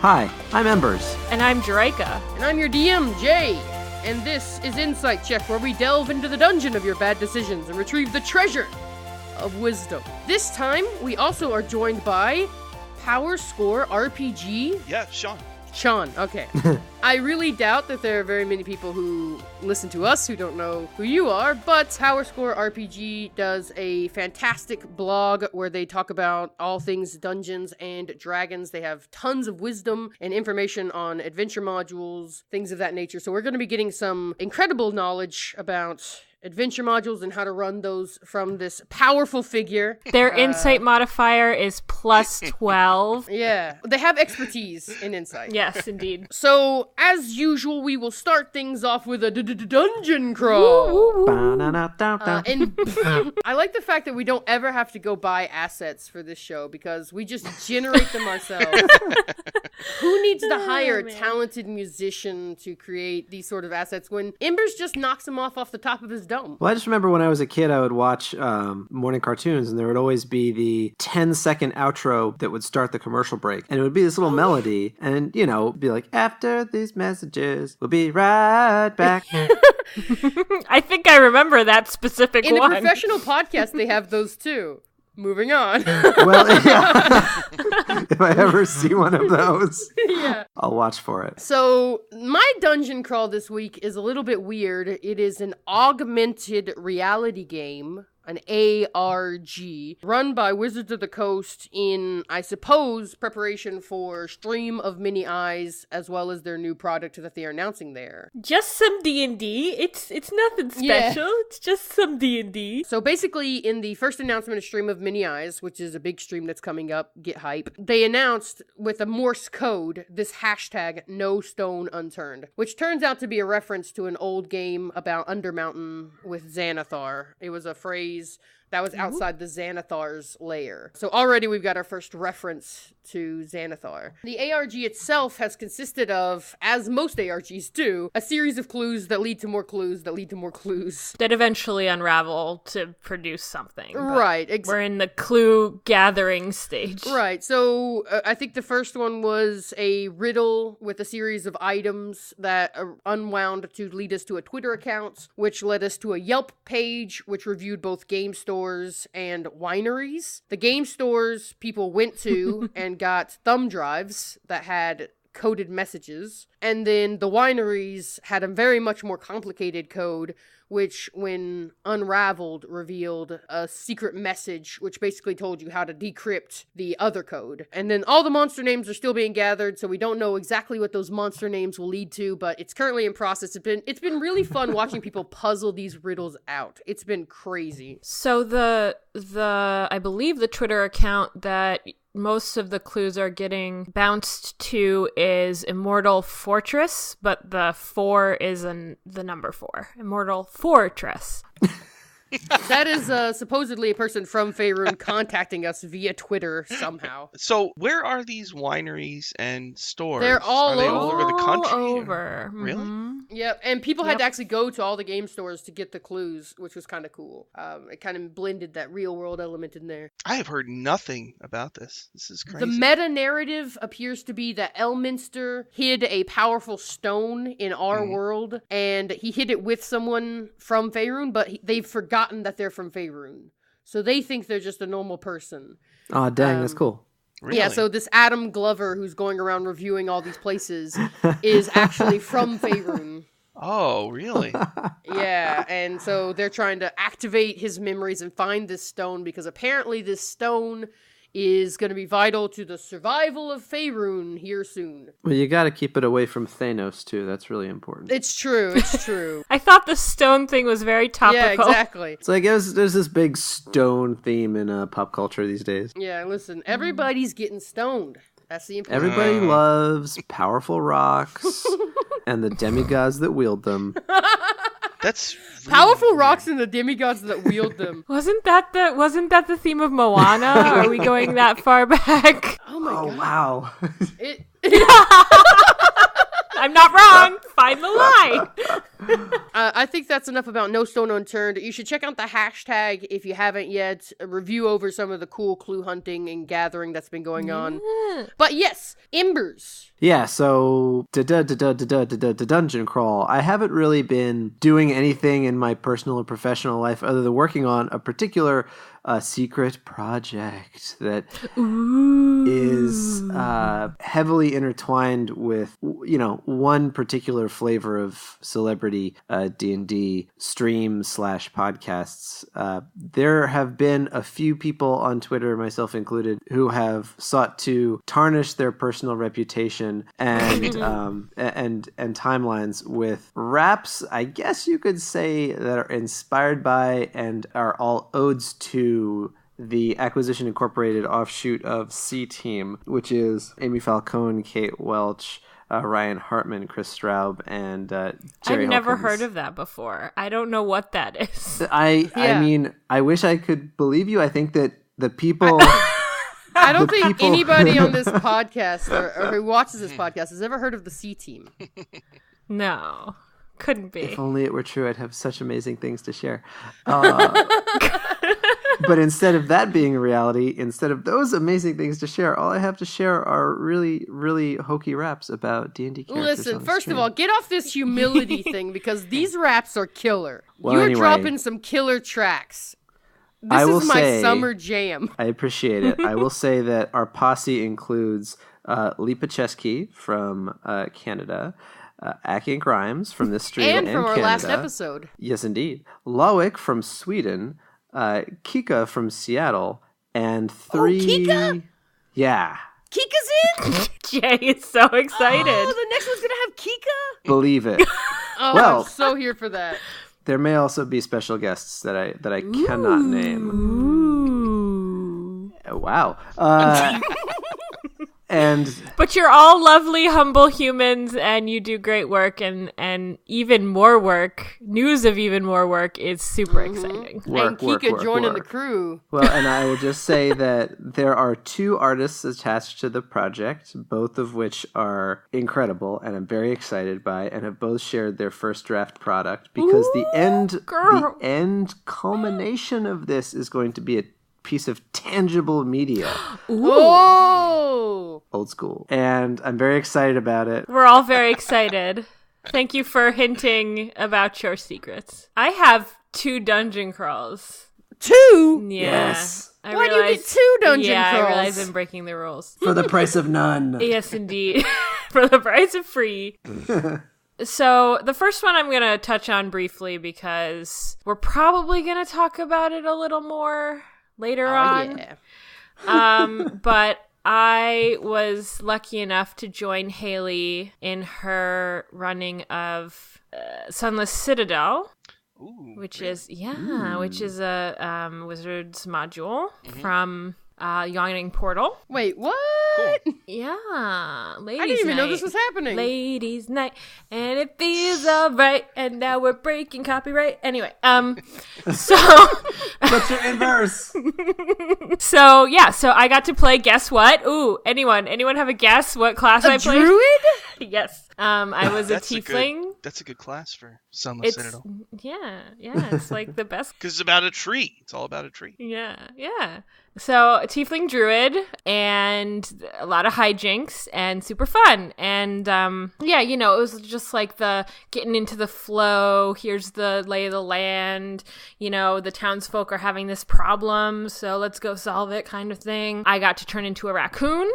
Hi, I'm Embers. And I'm Draika. And I'm your DM, Jay. And this is Insight Check, where we delve into the dungeon of your bad decisions and retrieve the treasure of wisdom. This time, we also are joined by PowerScoreRPG. Yeah, Sean, okay. I really doubt that there are very many people who listen to us who don't know who you are, but PowerScoreRPG does a fantastic blog where they talk about all things Dungeons and Dragons. They have tons of wisdom and information on adventure modules, things of that nature. So we're going to be getting some incredible knowledge about adventure modules and how to run those from this powerful figure. Their insight modifier is plus 12. Yeah, they have expertise in insight. Yes, indeed. So, as usual, we will start things off with a dungeon crawl. And I like the fact that we don't ever have to go buy assets for this show because we just generate them ourselves. Who needs to hire a talented musician to create these sort of assets when Embers just knocks them off the top of his dome? Well, I just remember when I was a kid, I would watch morning cartoons, and there would always be the 10-second outro that would start the commercial break. And it would be this little melody, and, you know, be like, after these messages, we'll be right back. I think I remember that specific one. In one. a professional podcast, they have those too. Moving on. Well, yeah. If I ever see one of those, yeah, I'll watch for it. So, my dungeon crawl this week is a little bit weird. It is an augmented reality game, an ARG, run by Wizards of the Coast in, I suppose, preparation for Stream of Many Eyes, as well as their new product that they are announcing there. Just some D&D. It's nothing special. Yeah. It's just some D&D. So basically, in the first announcement of Stream of Many Eyes, which is a big stream that's coming up, get hype, they announced with a Morse code this hashtag, no stone unturned, which turns out to be a reference to an old game about Undermountain with Xanathar. It was a phrase that was outside the Xanathar's lair. So already we've got our first reference to Xanathar. The ARG itself has consisted of, as most ARGs do, a series of clues that lead to more clues that lead to more clues. That eventually unravel to produce something. Right. We're in the clue gathering stage. Right. So I think the first one was a riddle with a series of items that unwound to lead us to a Twitter account, which led us to a Yelp page, which reviewed both game stores and wineries. The game stores people went to and got thumb drives that had coded messages, and then the wineries had a very much more complicated code, which, when unraveled, revealed a secret message, which basically told you how to decrypt the other code. And then all the monster names are still being gathered, so we don't know exactly what those monster names will lead to, but it's currently in process. It's been really fun watching people puzzle these riddles out. It's been crazy. So I believe the Twitter account that most of the clues are getting bounced to is Immortal Fortress, but the 4 is the number 4. Immortal Fortress. That is supposedly a person from Faerun contacting us via Twitter somehow. So where are these wineries and stores? They're all over the country? All over. Really? Mm-hmm. Yep, and people had to actually go to all the game stores to get the clues, which was kind of cool. It kind of blended that real-world element in there. I have heard nothing about this. This is crazy. The meta-narrative appears to be that Elminster hid a powerful stone in our world, and he hid it with someone from Faerun, but they've forgotten that they're from Faerun. So they think they're just a normal person. Oh, dang, that's cool. Really? Yeah, so this Adam Glover, who's going around reviewing all these places, is actually from Faerun. Oh, really? Yeah, and so they're trying to activate his memories and find this stone, because apparently this stone is going to be vital to the survival of Faerun here soon. Well, you got to keep it away from Thanos, too. That's really important. It's true. I thought the stone thing was very topical. Yeah, exactly. It's like there's this big stone theme in pop culture these days. Yeah, listen, everybody's getting stoned. That's the important Everybody loves powerful rocks and the demigods that wield them. That's really powerful weird. rocks and the demigods that wield them. Wasn't that the theme of Moana? Are we going that far back? Oh my god. Wow. I'm not wrong. Find the line. I think that's enough about No Stone Unturned. You should check out the hashtag if you haven't yet. A review over some of the cool clue hunting and gathering that's been going on. But yes, Embers. Yeah, so dungeon crawl. I haven't really been doing anything in my personal or professional life other than working on a particular secret project that is heavily intertwined with, one particular flavor of celebrity D&D stream/podcasts. There have been a few people on Twitter, myself included, who have sought to tarnish their personal reputation and timelines with raps, I guess you could say, that are inspired by and are all odes to the Acquisition Incorporated offshoot of C-Team, which is Amy Falcone, Kate Welch, Ryan Hartman, Chris Straub, and Jerry I've never Hawkins. heard of that before. I don't know what that is. I mean, I wish I could believe you. I think that the people... I don't think anybody on this podcast or who watches this podcast has ever heard of the C-Team. No, couldn't be. If only it were true, I'd have such amazing things to share. But instead of that being a reality, instead of those amazing things to share, all I have to share are really, really hokey raps about D&D characters. Listen, on the first stream. of all, get off this humility thing because these raps are killer. Well, You're anyway. dropping some killer tracks. I This will is my say- summer jam. I appreciate it. I will say that our posse includes Lee Pacheski from Canada, Aki Grimes from this stream And from our Canada. last episode. Yes, indeed. Loic from Sweden, Kika from Seattle, and three... Kika? Yeah. Kika's in? Jay is so excited. Oh, the next one's going to have Kika? Believe it. Oh, Well- I'm so here for that. There may also be special guests that I cannot name. Ooh. Wow. And But you're all lovely, humble humans, and you do great work, and even more work, news of even more work is super exciting. And Kika joining the crew. Well, and I will just say that there are 2 artists attached to the project, both of which are incredible, and I'm very excited by, and have both shared their first draft product, because the end culmination of this is going to be a piece of tangible media. Oh! Old school. And I'm very excited about it. We're all very excited. Thank you for hinting about your secrets. I have 2 dungeon crawls. 2? Yeah. Yes. Why do you get 2 dungeon yeah, crawls? I realize I'm breaking the rules. For the price of none. Yes, indeed. For the price of free. So the first one I'm going to touch on briefly because we're probably going to talk about it a little more later on. Yeah. But I was lucky enough to join Haley in her running of Sunless Citadel, which is a Wizards module from Yawning Portal. Wait, what? Cool. Yeah, ladies' I didn't even know night. this was happening. Ladies' night, and it feels alright, and now we're breaking copyright. Anyway, so But you're in verse. so I got to play. Guess what? Ooh, anyone have a guess what class I played? Druid? Yes. I was a That's tiefling. That's a good class for Sunless It's Citadel. yeah, it's like the best. Because it's about a tree. It's all about a tree. Yeah. So a tiefling druid and a lot of hijinks and super fun. And it was just like the getting into the flow. Here's the lay of the land. The townsfolk are having this problem, so let's go solve it kind of thing. I got to turn into a raccoon.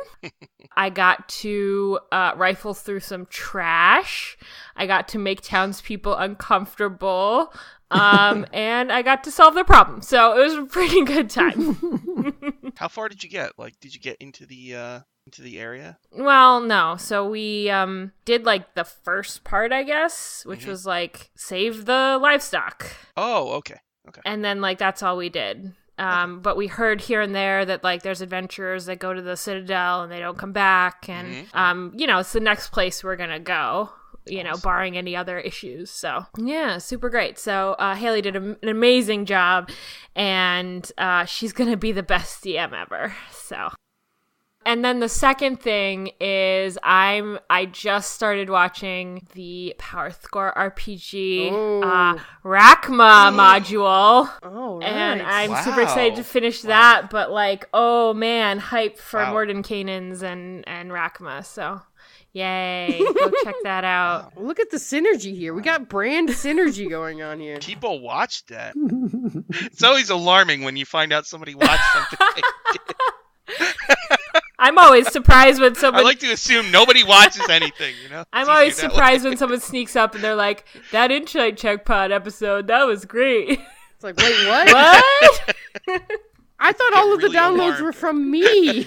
I got to rifle through some trash. I got to make townspeople uncomfortable. And I got to solve their problem. So it was a pretty good time. How far did you get? Like, did you get into the area? Well, no. So we did like the first part, I guess, which was like save the livestock. Oh, okay. And then like that's all we did. But we heard here and there that like there's adventurers that go to the Citadel and they don't come back. And, it's the next place we're going to go. Barring any other issues. So, yeah, super great. So, Haley did an amazing job, and she's going to be the best DM ever. So, And then the second thing is I just started watching the PowerScoreRPG Rakma module. Oh, right. And I'm Wow. super excited to finish that, but like, oh man, hype for Mordenkainen's and Rakma. So yay, go check that out. Look at the synergy here. We got brand synergy going on here. People watch that. It's always alarming when you find out somebody watched something. I'm always surprised when someone... I like to assume nobody watches anything, you know? I'm always surprised when someone sneaks up and they're like, that Insight Check Pod episode, that was great. It's like, wait, what? What? I thought all of the really downloads alarmed. were from me.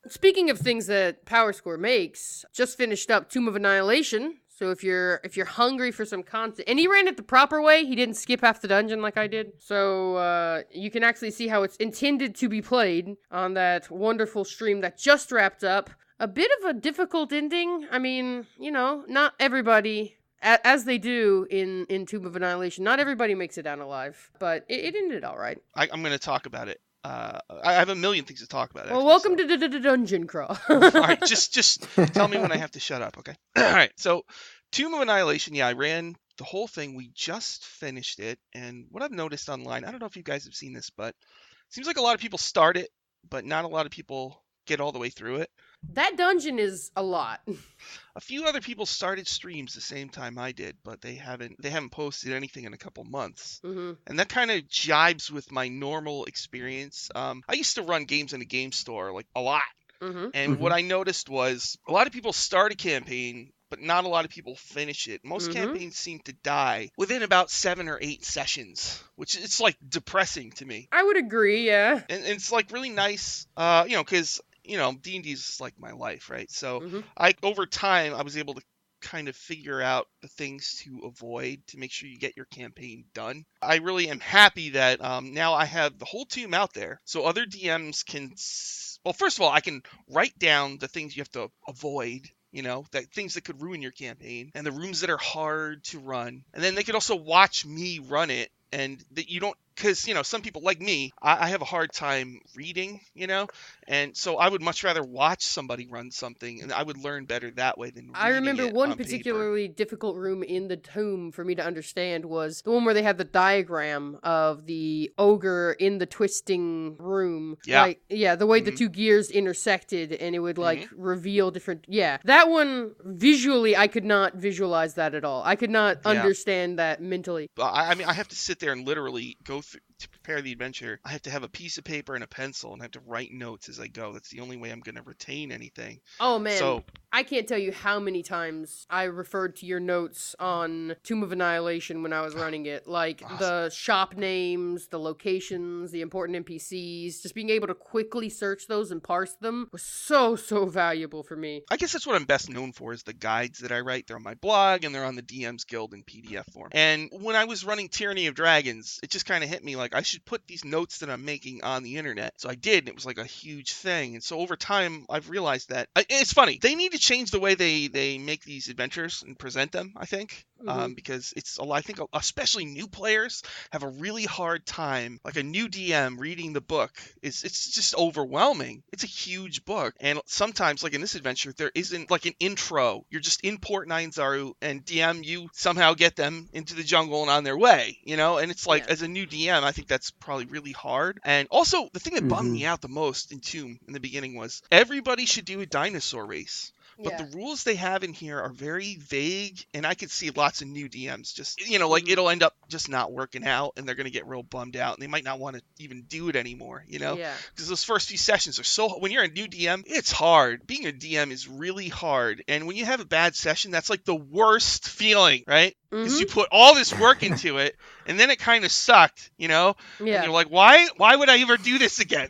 Speaking of things that PowerScore makes, just finished up Tomb of Annihilation. So if you're hungry for some content, and he ran it the proper way, he didn't skip half the dungeon like I did. So you can actually see how it's intended to be played on that wonderful stream that just wrapped up. A bit of a difficult ending. I mean, you know, not everybody, as they do in Tomb of Annihilation, not everybody makes it down alive, but it ended all right. I'm going to talk about it. I have a million things to talk about. Well, welcome to the dungeon crawl. All right, just tell me when I have to shut up, okay? All right, so Tomb of Annihilation, yeah, I ran the whole thing. We just finished it, and what I've noticed online, I don't know if you guys have seen this, but it seems like a lot of people start it, but not a lot of people get all the way through it. That dungeon is a lot. A few other people started streams the same time I did, but they haven't posted anything in a couple months. Mm-hmm. And that kind of jibes with my normal experience. I used to run games in a game store like a lot. Mm-hmm. And what I noticed was a lot of people start a campaign, but not a lot of people finish it. Most campaigns seem to die within about 7 or 8 sessions, which it's like depressing to me. I would agree, yeah. And it's like really nice, because D&D is like my life, right? So over time, I was able to kind of figure out the things to avoid to make sure you get your campaign done. I really am happy that now I have the whole tomb out there, so other DMs can. Well, first of all, I can write down the things you have to avoid. That things that could ruin your campaign and the rooms that are hard to run. And then they could also watch me run it, and that you don't, because, some people like me, I have a hard time reading, and so I would much rather watch somebody run something, and I would learn better that way than reading I remember it one on particularly difficult room in the tomb for me to understand was the one where they had the diagram of the ogre in the twisting room. Yeah. The way the two gears intersected, and it would reveal different. Yeah, that one visually, I could not visualize that at all. I could not understand that mentally. I mean, I have to sit there and literally go through to prepare the adventure. I have to have a piece of paper and a pencil, and I have to write notes as I go. That's the only way I'm going to retain anything. Oh man, So I can't tell you how many times I referred to your notes on Tomb of Annihilation when I was running it. Like the shop names, the locations, the important NPCs, just being able to quickly search those and parse them was so valuable for me. I guess that's what I'm best known for is the guides that I write. They're on my blog, and they're on the DM's Guild in PDF form. And when I was running Tyranny of Dragons, it just kind of hit me like I should put these notes that I'm making on the internet. So I did, and it was like a huge thing. And so over time, I've realized that it's funny. They need to change the way they make these adventures and present them, I think. Because it's I think especially new players have a really hard time. Like a new DM reading the book it's just overwhelming. It's a huge book, and sometimes, like in this adventure, there isn't like an intro. You're just in Port Ninezaru, and DM, you somehow get them into the jungle and on their way. And it's like as a new DM, I think that's probably really hard. And also, the thing that bummed me out the most in Tomb in the beginning was everybody should do a dinosaur race. But the rules they have in here are very vague, and I could see lots of new DMs just, like it'll end up just not working out, and they're going to get real bummed out, and they might not want to even do it anymore, Because those first few sessions are when you're a new DM, it's hard. Being a DM is really hard, and when you have a bad session, that's like the worst feeling, right? Because you put all this work into it, and then it kind of sucked, And you're like, why would I ever do this again?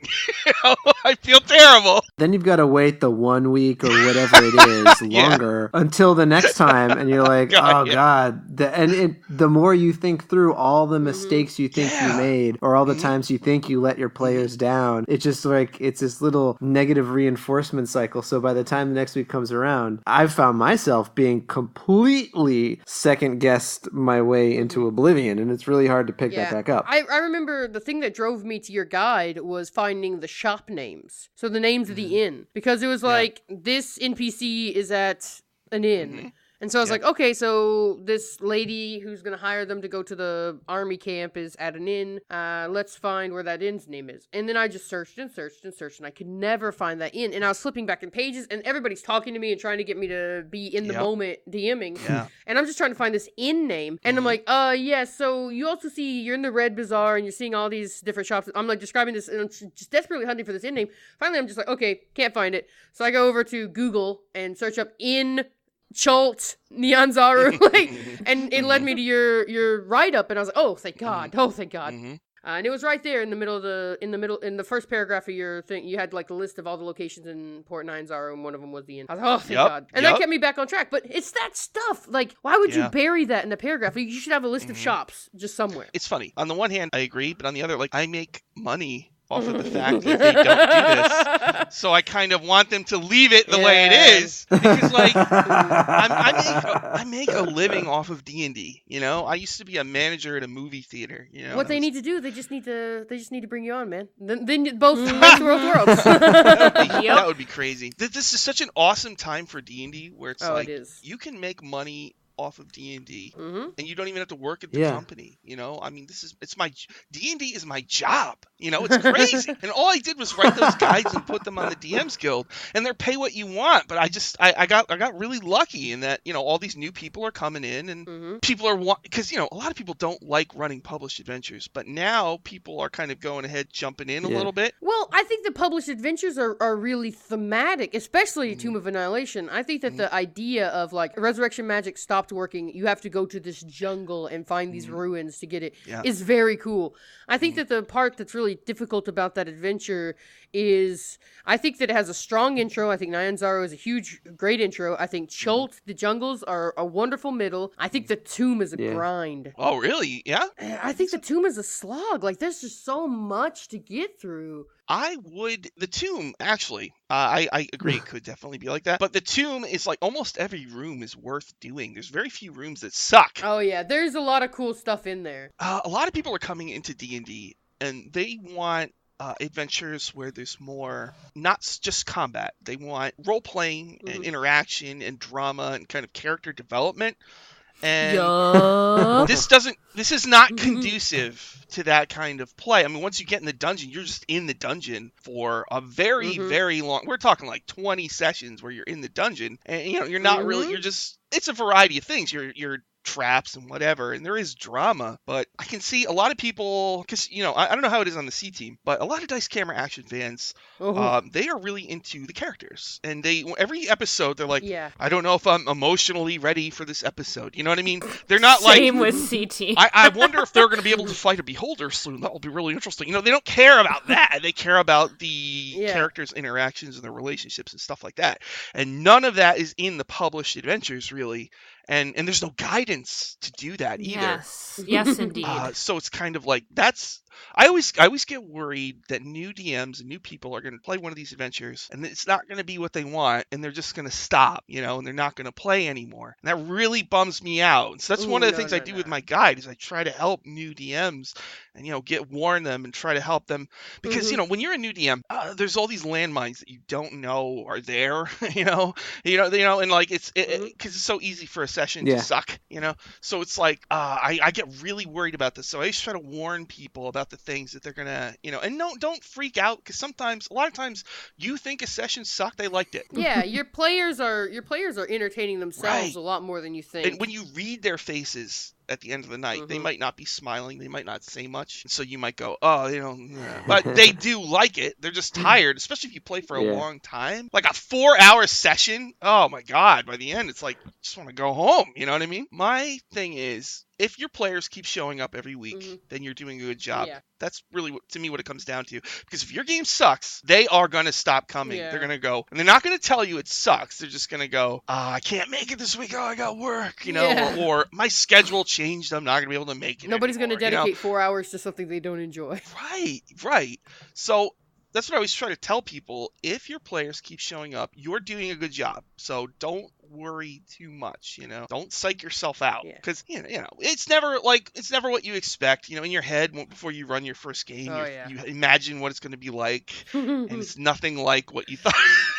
I feel terrible. Then you've got to wait the 1 week or whatever it is longer until the next time, and you're like, God. The more you think through all the mistakes you think you made, or all the times you think you let your players down, it's just like it's this little negative reinforcement cycle. So by the time the next week comes around, I've found myself being completely second guessed my way into Oblivion, and it's really hard to pick that back up. I remember the thing that drove me to your guide was finding the shop names. So the names of the inn. Because it was like, this NPC is at an inn. And so I was like, okay, so this lady who's going to hire them to go to the army camp is at an inn. Let's find where that inn's name is. And then I just searched and searched and searched, and I could never find that inn. And I was flipping back in pages, and everybody's talking to me and trying to get me to be in the moment DMing. And I'm just trying to find this inn name. And I'm like, yeah, so you also see, you're in the Red Bazaar, and you're seeing all these different shops. I'm like describing this, and I'm just desperately hunting for this inn name. Finally, I'm just like, okay, can't find it. So I go over to Google and search up inn Chult Nyanzaru, and it led me to your write up, and I was like, oh thank God. And it was right there in the first paragraph of your thing. You had like a list of all the locations in Port Nyanzaru, and one of them was the inn. I was like, oh thank God, and that kept me back on track. But it's that stuff. Like, why would you bury that in the paragraph? You should have a list of shops just somewhere. It's funny. On the one hand, I agree, but on the other, like, I make money off of the fact that they don't do this. So I kind of want them to leave it the way it is. Because, like, I make a living off of D&D, you know? I used to be a manager at a movie theater, you know? What they need to do, they just need to bring you on, man. Then both make the worlds. That would be crazy. This is such an awesome time for D&D where it's you can make money off of D&D, and you don't even have to work at the company, you know? I mean, D&D is my job, you know? It's crazy. And all I did was write those guides and put them on the DM's Guild, and they're pay what you want, but I got really lucky in that, you know, all these new people are coming in, and people are, because, you know, a lot of people don't like running published adventures, but now people are kind of going ahead, jumping in a little bit. Well, I think the published adventures are really thematic, especially Tomb of Annihilation. I think that the idea of, like, resurrection magic stopped working, you have to go to this jungle and find these ruins to get it, is very cool. I think that the part that's really difficult about that adventure is, I think that it has a strong intro. I think Nyanzaru is a great intro. I think Chult, the jungles, are a wonderful middle. I think the tomb is a grind. Oh, really? Yeah? I think the tomb is a slog. Like, there's just so much to get through. The tomb, actually, I agree, it could definitely be like that. But the tomb is like, almost every room is worth doing. There's very few rooms that suck. Oh, yeah. There's a lot of cool stuff in there. A lot of people are coming into D&D, and they want adventures where there's more, not just combat. They want role-playing and interaction and drama and kind of character development. And this is not conducive to that kind of play. I mean, once you get in the dungeon, you're just in the dungeon for a very, very long, we're talking like 20 sessions where you're in the dungeon, and, you know, you're not really, it's a variety of things. You're traps and whatever, and there is drama, but I can see a lot of people, because, you know, I don't know how it is on the C team, but a lot of Dice Camera Action fans, they are really into the characters, and every episode they're like, I don't know if I'm emotionally ready for this episode, you know what I mean? They're not Same with C team. I wonder if they're going to be able to fight a beholder soon. That will be really interesting. You know, they don't care about that. They care about the characters' interactions and their relationships and stuff like that, and none of that is in the published adventures, really. And there's no guidance to do that either. Yes, indeed. So it's kind of like, I always get worried that new DMs and new people are going to play one of these adventures, and it's not going to be what they want, and they're just going to stop, you know, and they're not going to play anymore. And that really bums me out. And so that's one of the things I do with my guide, is I try to help new DMs and, you know, warn them and try to help them, because, you know, when you're a new DM, there's all these landmines that you don't know are there, you know, and like because it's so easy for a session to suck, you know. So it's like I get really worried about this. So I always try to warn people about the things that they're gonna, you know, and don't freak out, because a lot of times you think a session sucked, they liked it. Yeah, your players are entertaining themselves a lot more than you think. And when you read their faces at the end of the night, they might not be smiling, they might not say much, so you might go, oh, you know, but they do like it. They're just tired, especially if you play for a long time. Like a 4-hour session, oh my God, by the end it's like, I just want to go home, you know what I mean? My thing is, if your players keep showing up every week, then you're doing a good job. That's really, to me, what it comes down to. Because if your game sucks, they are going to stop coming. They're going to go, and they're not going to tell you it sucks. They're just going to go, I can't make it this week. Oh, I got work, you know, or my schedule changed. I'm not going to be able to make it. Nobody's going to dedicate 4 hours to something they don't enjoy. Right. So that's what I always try to tell people. If your players keep showing up, you're doing a good job. So don't worry too much, you know? Don't psych yourself out. Yeah. Because, it's never what you expect. In your head, before you run your first game, you imagine what it's going to be like, and it's nothing like what you thought.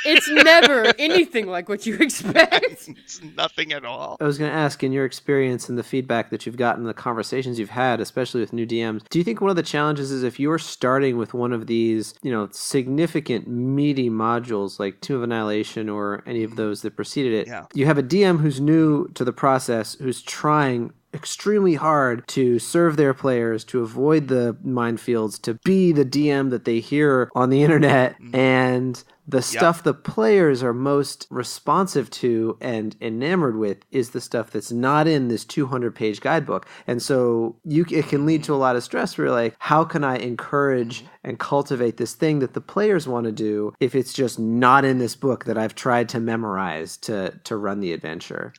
It's never anything like what you expect. It's nothing at all. I was going to ask, in your experience and the feedback that you've gotten, the conversations you've had, especially with new DMs, do you think one of the challenges is if you're starting with one of these, significant meaty modules like Tomb of Annihilation or any of those that preceded it, you have a DM who's new to the process, who's trying extremely hard to serve their players, to avoid the minefields, to be the DM that they hear on the internet, and the stuff the players are most responsive to and enamored with is the stuff that's not in this 200-page guidebook. And so it can lead to a lot of stress where you're like, how can I encourage and cultivate this thing that the players want to do if it's just not in this book that I've tried to memorize to run the adventure?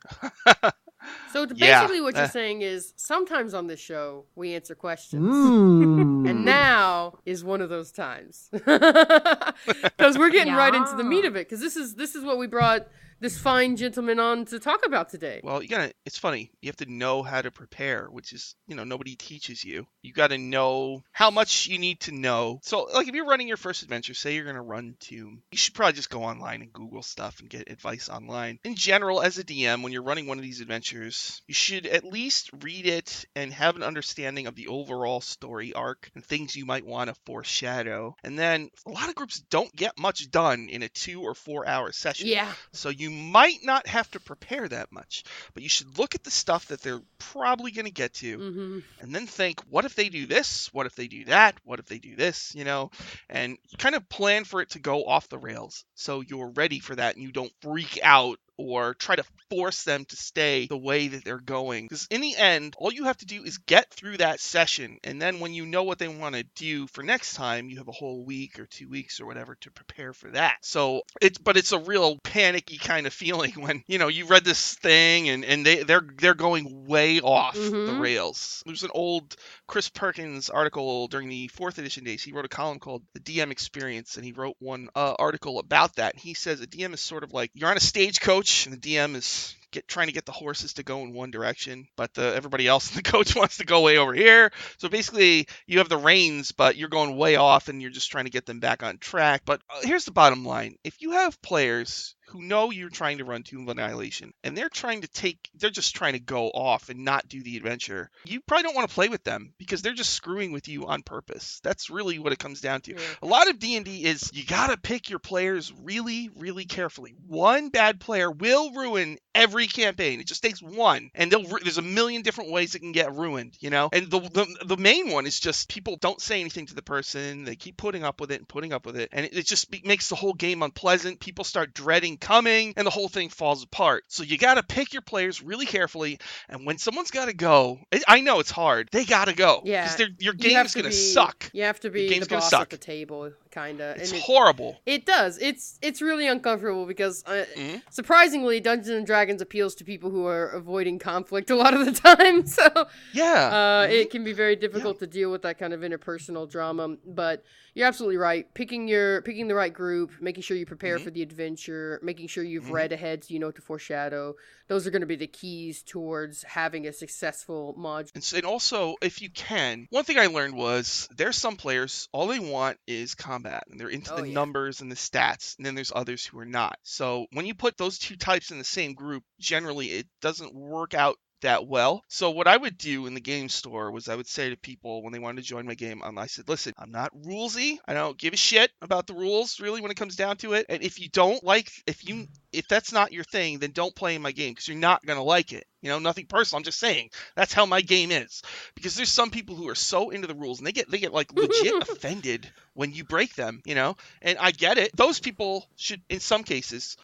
So basically what you're saying is sometimes on this show we answer questions. And now is one of those times. Because we're getting right into the meat of it. Because this is what we brought this fine gentleman on to talk about today. Well, it's funny. You have to know how to prepare, which is, nobody teaches you. You got to know how much you need to know. So, if you're running your first adventure, say you're going to run Tomb, you should probably just go online and Google stuff and get advice online. In general, as a DM, when you're running one of these adventures, you should at least read it and have an understanding of the overall story arc and things you might want to foreshadow. And then a lot of groups don't get much done in a 2 or 4 hour session. Yeah. So you might not have to prepare that much, but you should look at the stuff that they're probably going to get to and then think, what if they do this? What if they do that? What if they do this? And kind of plan for it to go off the rails so you're ready for that and you don't freak out or try to force them to stay the way that they're going. Because in the end, all you have to do is get through that session. And then when you know what they want to do for next time, you have a whole week or 2 weeks or whatever to prepare for that. So it's a real panicky kind of feeling when, you read this thing and they're going way off the rails. There's an old Chris Perkins article during the 4th edition days. He wrote a column called The DM Experience, and he wrote one article about that. He says a DM is sort of like you're on a stagecoach and the DM is trying to get the horses to go in one direction, but everybody else in the coach wants to go way over here. So basically, you have the reins, but you're going way off, and you're just trying to get them back on track. But here's the bottom line. If you have players who know you're trying to run Tomb of Annihilation, and they're just trying to go off and not do the adventure, you probably don't want to play with them because they're just screwing with you on purpose. That's really what it comes down to. Yeah. A lot of D&D is you gotta pick your players really, really carefully. One bad player will ruin every campaign. It just takes one, and there's a million different ways it can get ruined, And the main one is just people don't say anything to the person. They keep putting up with it, and it just makes the whole game unpleasant. People start dreading coming, and the whole thing falls apart. So you got to pick your players really carefully, and when someone's got to go, I know it's hard. They got to go. Yeah. Because your game's going to suck. You have to be the boss at the table, kind of. It's horrible. It does. It's really uncomfortable because, surprisingly, Dungeons and Dragons appeals to people who are avoiding conflict a lot of the time. So it can be very difficult to deal with that kind of interpersonal drama. But you're absolutely right. Picking the right group, making sure you prepare for the adventure, making sure you've read ahead so you know what to foreshadow. Those are going to be the keys towards having a successful module. And also, if you can, one thing I learned was there's some players, all they want is combat, and they're into the numbers and the stats, and then there's others who are not. So when you put those two types in the same group, generally it doesn't work out that well. So what I would do in the game store was I would say to people when they wanted to join my game, I said, listen, I'm not rulesy. I don't give a shit about the rules really when it comes down to it. And if you don't like, if that's not your thing, then don't play in my game because you're not going to like it. Nothing personal. I'm just saying that's how my game is, because there's some people who are so into the rules and they get like legit offended when you break them, and I get it. Those people should, in some cases,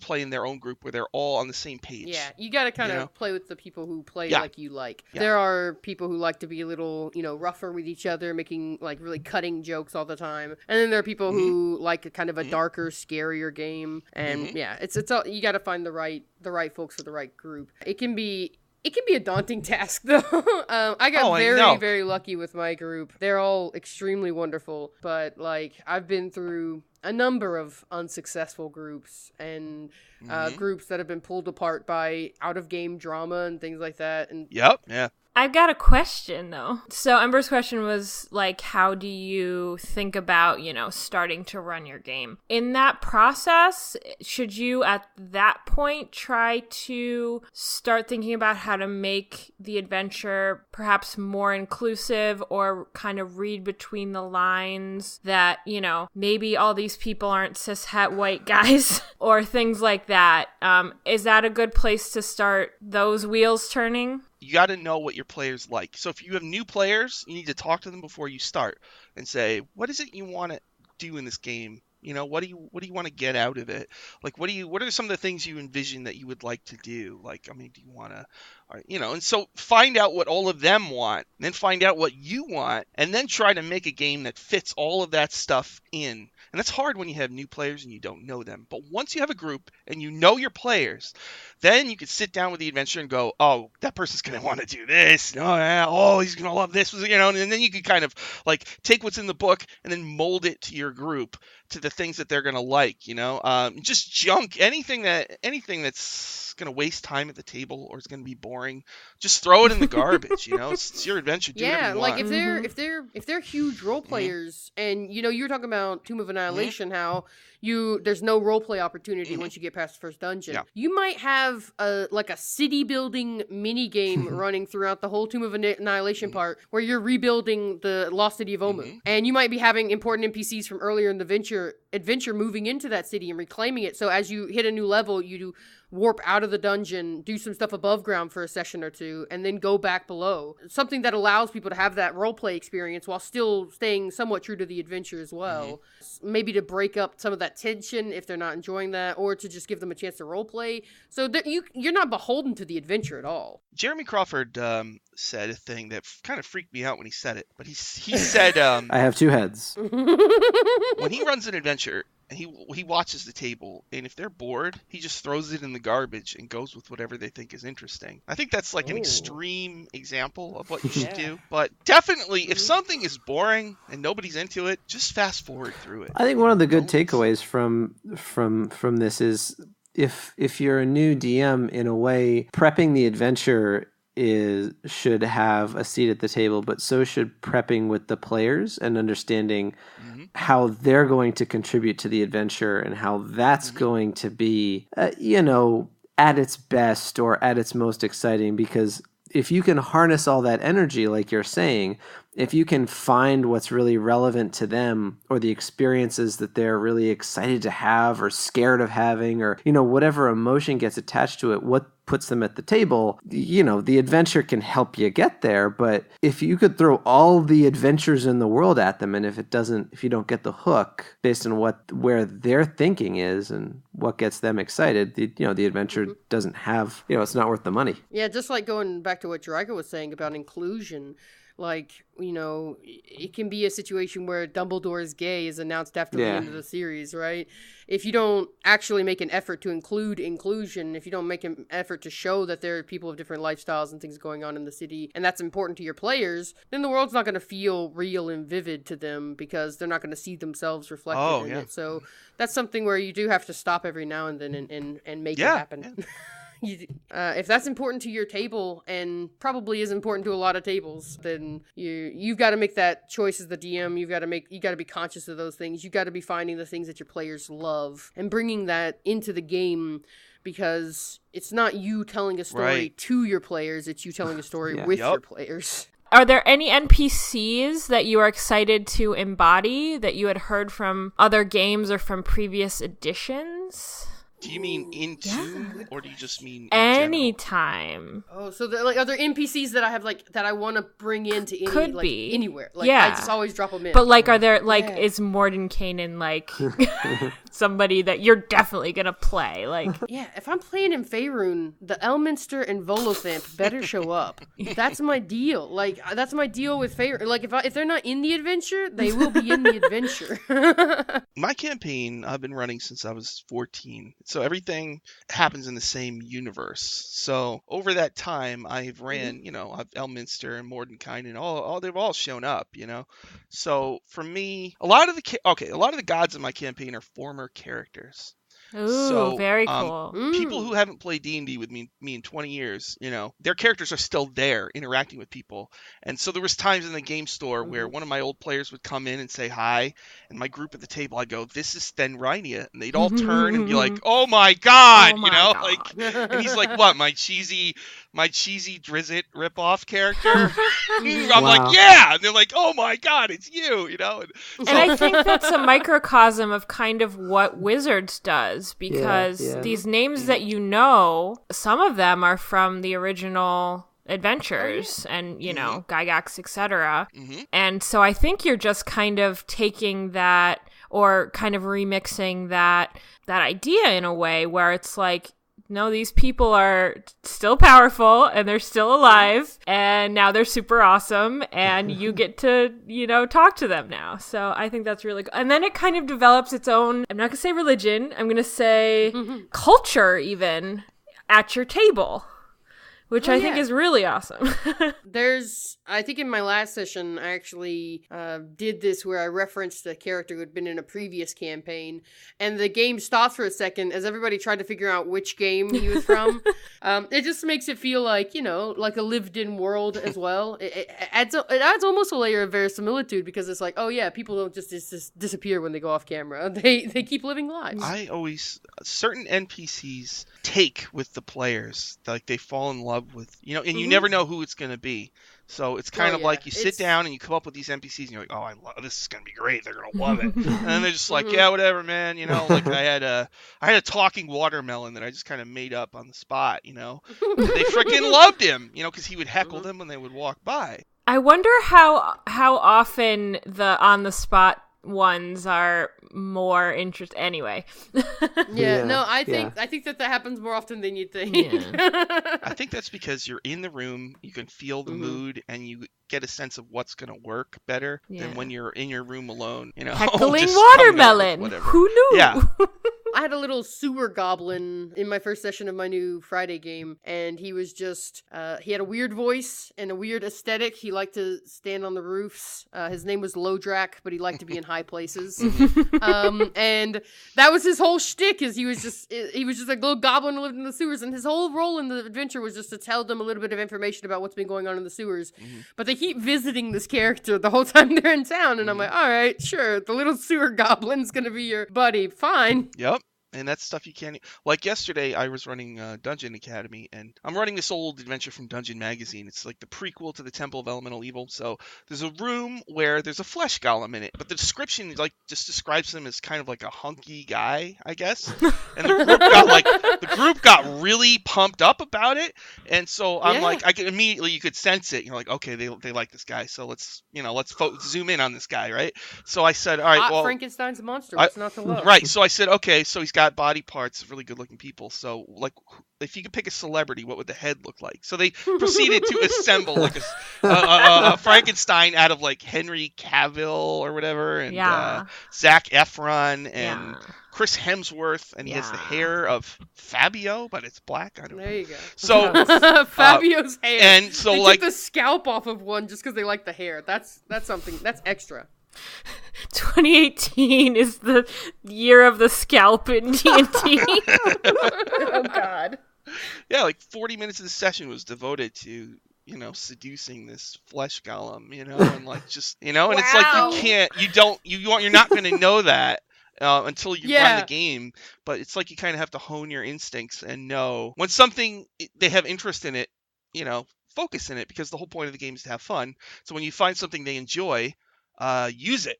play in their own group where they're all on the same page. Yeah. You got to kind of play with the people who play like you like. Yeah. There are people who like to be a little, rougher with each other, making like really cutting jokes all the time. And then there are people who like a kind of a darker, scarier game. And it's all, you got to find the right folks for the right group. It can be It can be a daunting task, though. I got very lucky with my group. They're all extremely wonderful, but like I've been through a number of unsuccessful groups and groups that have been pulled apart by out-of-game drama and things like that. And yeah. I've got a question, though. So Ember's question was, like, how do you think about, starting to run your game? In that process, should you, at that point, try to start thinking about how to make the adventure perhaps more inclusive, or kind of read between the lines that, maybe all these people aren't cishet white guys or things like that? Is that a good place to start those wheels turning? You got to know what your players like. So if you have new players, you need to talk to them before you start and say, what is it you want to do in this game? What do you want to get out of it? Like, what are some of the things you envision that you would like to do? Like, I mean, do you want to, and so find out what all of them want, and then find out what you want, and then try to make a game that fits all of that stuff in. And that's hard when you have new players and you don't know them. But once you have a group and you know your players, then you can sit down with the adventurer and go, oh, that person's going to want to do this. Oh, he's going to love this. And then you can kind of like take what's in the book and then mold it to your group, to the things that they're going to like, just junk, anything that's going to waste time at the table or is going to be boring, just throw it in the garbage. It's your adventure. Do whatever you like want. if they're huge role players, and you were talking about Tomb of Annihilation, how there's no role play opportunity once you get past the first dungeon. Yeah. You might have a city building mini game running throughout the whole Tomb of Annihilation part, where you're rebuilding the lost city of Omu, and you might be having important NPCs from earlier in the adventure moving into that city and reclaiming it. So as you hit a new level, you do warp out of the dungeon, do some stuff above ground for a session or two, and then go back below. Something that allows people to have that roleplay experience while still staying somewhat true to the adventure as well. Maybe to break up some of that tension if they're not enjoying that, or to just give them a chance to roleplay. So that you're not beholden to the adventure at all. Jeremy Crawford said a thing that kind of freaked me out when he said it, but he said I have two heads. When he runs an adventure and he watches the table, and if they're bored, he just throws it in the garbage and goes with whatever they think is interesting. I think that's like an extreme example of what you should do, but definitely if something is boring and nobody's into it, just fast forward through it. I think one of the good takeaways from this is if you're a new DM, in a way, prepping the adventure should have a seat at the table, but so should prepping with the players and understanding how they're going to contribute to the adventure and how that's going to be, at its best or at its most exciting. Because if you can harness all that energy, like you're saying, if you can find what's really relevant to them, or the experiences that they're really excited to have or scared of having, or, whatever emotion gets attached to it, what puts them at the table, the adventure can help you get there. But if you could throw all the adventures in the world at them, and if you don't get the hook based on where their thinking is and what gets them excited, the adventure doesn't have, it's not worth the money. Yeah, just like going back to what Jericho was saying about inclusion. Like, it can be a situation where Dumbledore's gay is announced after the end of the series, right? If you don't actually make an effort to include inclusion, if you don't make an effort to show that there are people of different lifestyles and things going on in the city, and that's important to your players, then the world's not going to feel real and vivid to them, because they're not going to see themselves reflected in it. So that's something where you do have to stop every now and then and make it happen. Yeah. If that's important to your table, and probably is important to a lot of tables, then you've got to make that choice as the DM. You got to be conscious of those things. You got to be finding the things that your players love and bringing that into the game, because it's not you telling a story to your players, it's you telling a story with your players. Are there any NPCs that you are excited to embody that you had heard from other games or from previous editions? Do you mean into, or do you just mean anytime? Oh, so are there NPCs that I have that I want to bring into any, anywhere? I just always drop them in. But are there is Mordenkainen somebody that you're definitely gonna play? If I'm playing in Faerun, the Elminster and Volothamp better show up. That's my deal. That's my deal with Faerun. If they're not in the adventure, they will be in the adventure. My campaign I've been running since I was 14. So everything happens in the same universe. So over that time, I've ran, I've Elminster and Mordenkainen, and all they've all shown up, So for me, a lot of the gods in my campaign are former characters. Ooh, So, very cool. people who haven't played D&D with me in 20 years, their characters are still there interacting with people. And so there was times in the game store where one of my old players would come in and say hi, and my group at the table, I'd go, "This is Stenrainia," and they'd all turn and be like, "Oh my god," Oh my God. like, and he's like, "What, my cheesy Drizzt ripoff character?" I'm like, "Yeah," and they're like, "Oh my god, it's you," And I think that's a microcosm of kind of what Wizards does, because these names that some of them are from the original adventures and, Gygax, etc. And so I think you're just kind of taking that, or kind of remixing that idea in a way where it's like, no, these people are still powerful and they're still alive and now they're super awesome and you get to, talk to them now. So I think that's really good. And then it kind of develops its own, I'm not going to say religion, I'm going to say culture even at your table, which I think is really awesome. I think in my last session, I actually did this where I referenced a character who had been in a previous campaign, and the game stopped for a second as everybody tried to figure out which game he was from. It just makes it feel like, like a lived-in world as well. It adds almost a layer of verisimilitude, because it's like, oh yeah, people don't just disappear when they go off camera. They keep living lives. Certain NPCs take with the players, like they fall in love with, and you never know who it's going to be. So it's kind of like you sit down and you come up with these NPCs and you're like, oh, this is going to be great. They're going to love it. And then they're just like, yeah, whatever, man. Like I had a talking watermelon that I just kind of made up on the spot, They freaking loved him, because he would heckle them when they would walk by. I wonder how often the on the spot ones are more interesting. Anyway. I think that happens more often than you'd think. I think that's because you're in the room, you can feel the mood, and you get a sense of what's going to work better than when you're in your room alone. Heckling watermelon. Who knew? Yeah. I had a little sewer goblin in my first session of my new Friday game, and he was just, he had a weird voice and a weird aesthetic. He liked to stand on the roofs. His name was Lodrak, but he liked to be in high places. And that was his whole shtick, is he was just a little goblin who lived in the sewers, and his whole role in the adventure was just to tell them a little bit of information about what's been going on in the sewers. But they keep visiting this character the whole time they're in town, and I'm like, all right, sure, the little sewer goblin's gonna be your buddy, fine. Yep. And that's stuff you can't... Like yesterday, I was running Dungeon Academy, and I'm running this old adventure from Dungeon Magazine. It's like the prequel to the Temple of Elemental Evil. So there's a room where there's a flesh golem in it, but the description just describes him as kind of like a hunky guy, I guess. And the group got really pumped up about it, and so I'm like, I could immediately, you could sense it. You're like, okay, they like this guy, so let's zoom in on this guy, right? So I said, all right, well, Frankenstein's monster. What's not to love? Right. So I said, okay, so he's got body parts of really good looking people, so like if you could pick a celebrity, what would the head look like? So they proceeded to assemble like a Frankenstein out of like Henry Cavill or whatever, and Zac Efron and Chris Hemsworth, and he has the hair of Fabio, but it's black. I don't know. There you go. So Fabio's hair, and so they like took the scalp off of one just because they like the hair. That's something. That's extra. 2018 is the year of the scalp in D&D. Oh God. Yeah, like 40 minutes of the session was devoted to, seducing this flesh golem, and like just, and it's like you're not going to know that until you run the game, but it's like you kind of have to hone your instincts and know when something, they have interest in it, focus in it, because the whole point of the game is to have fun. So when you find something they enjoy, use it,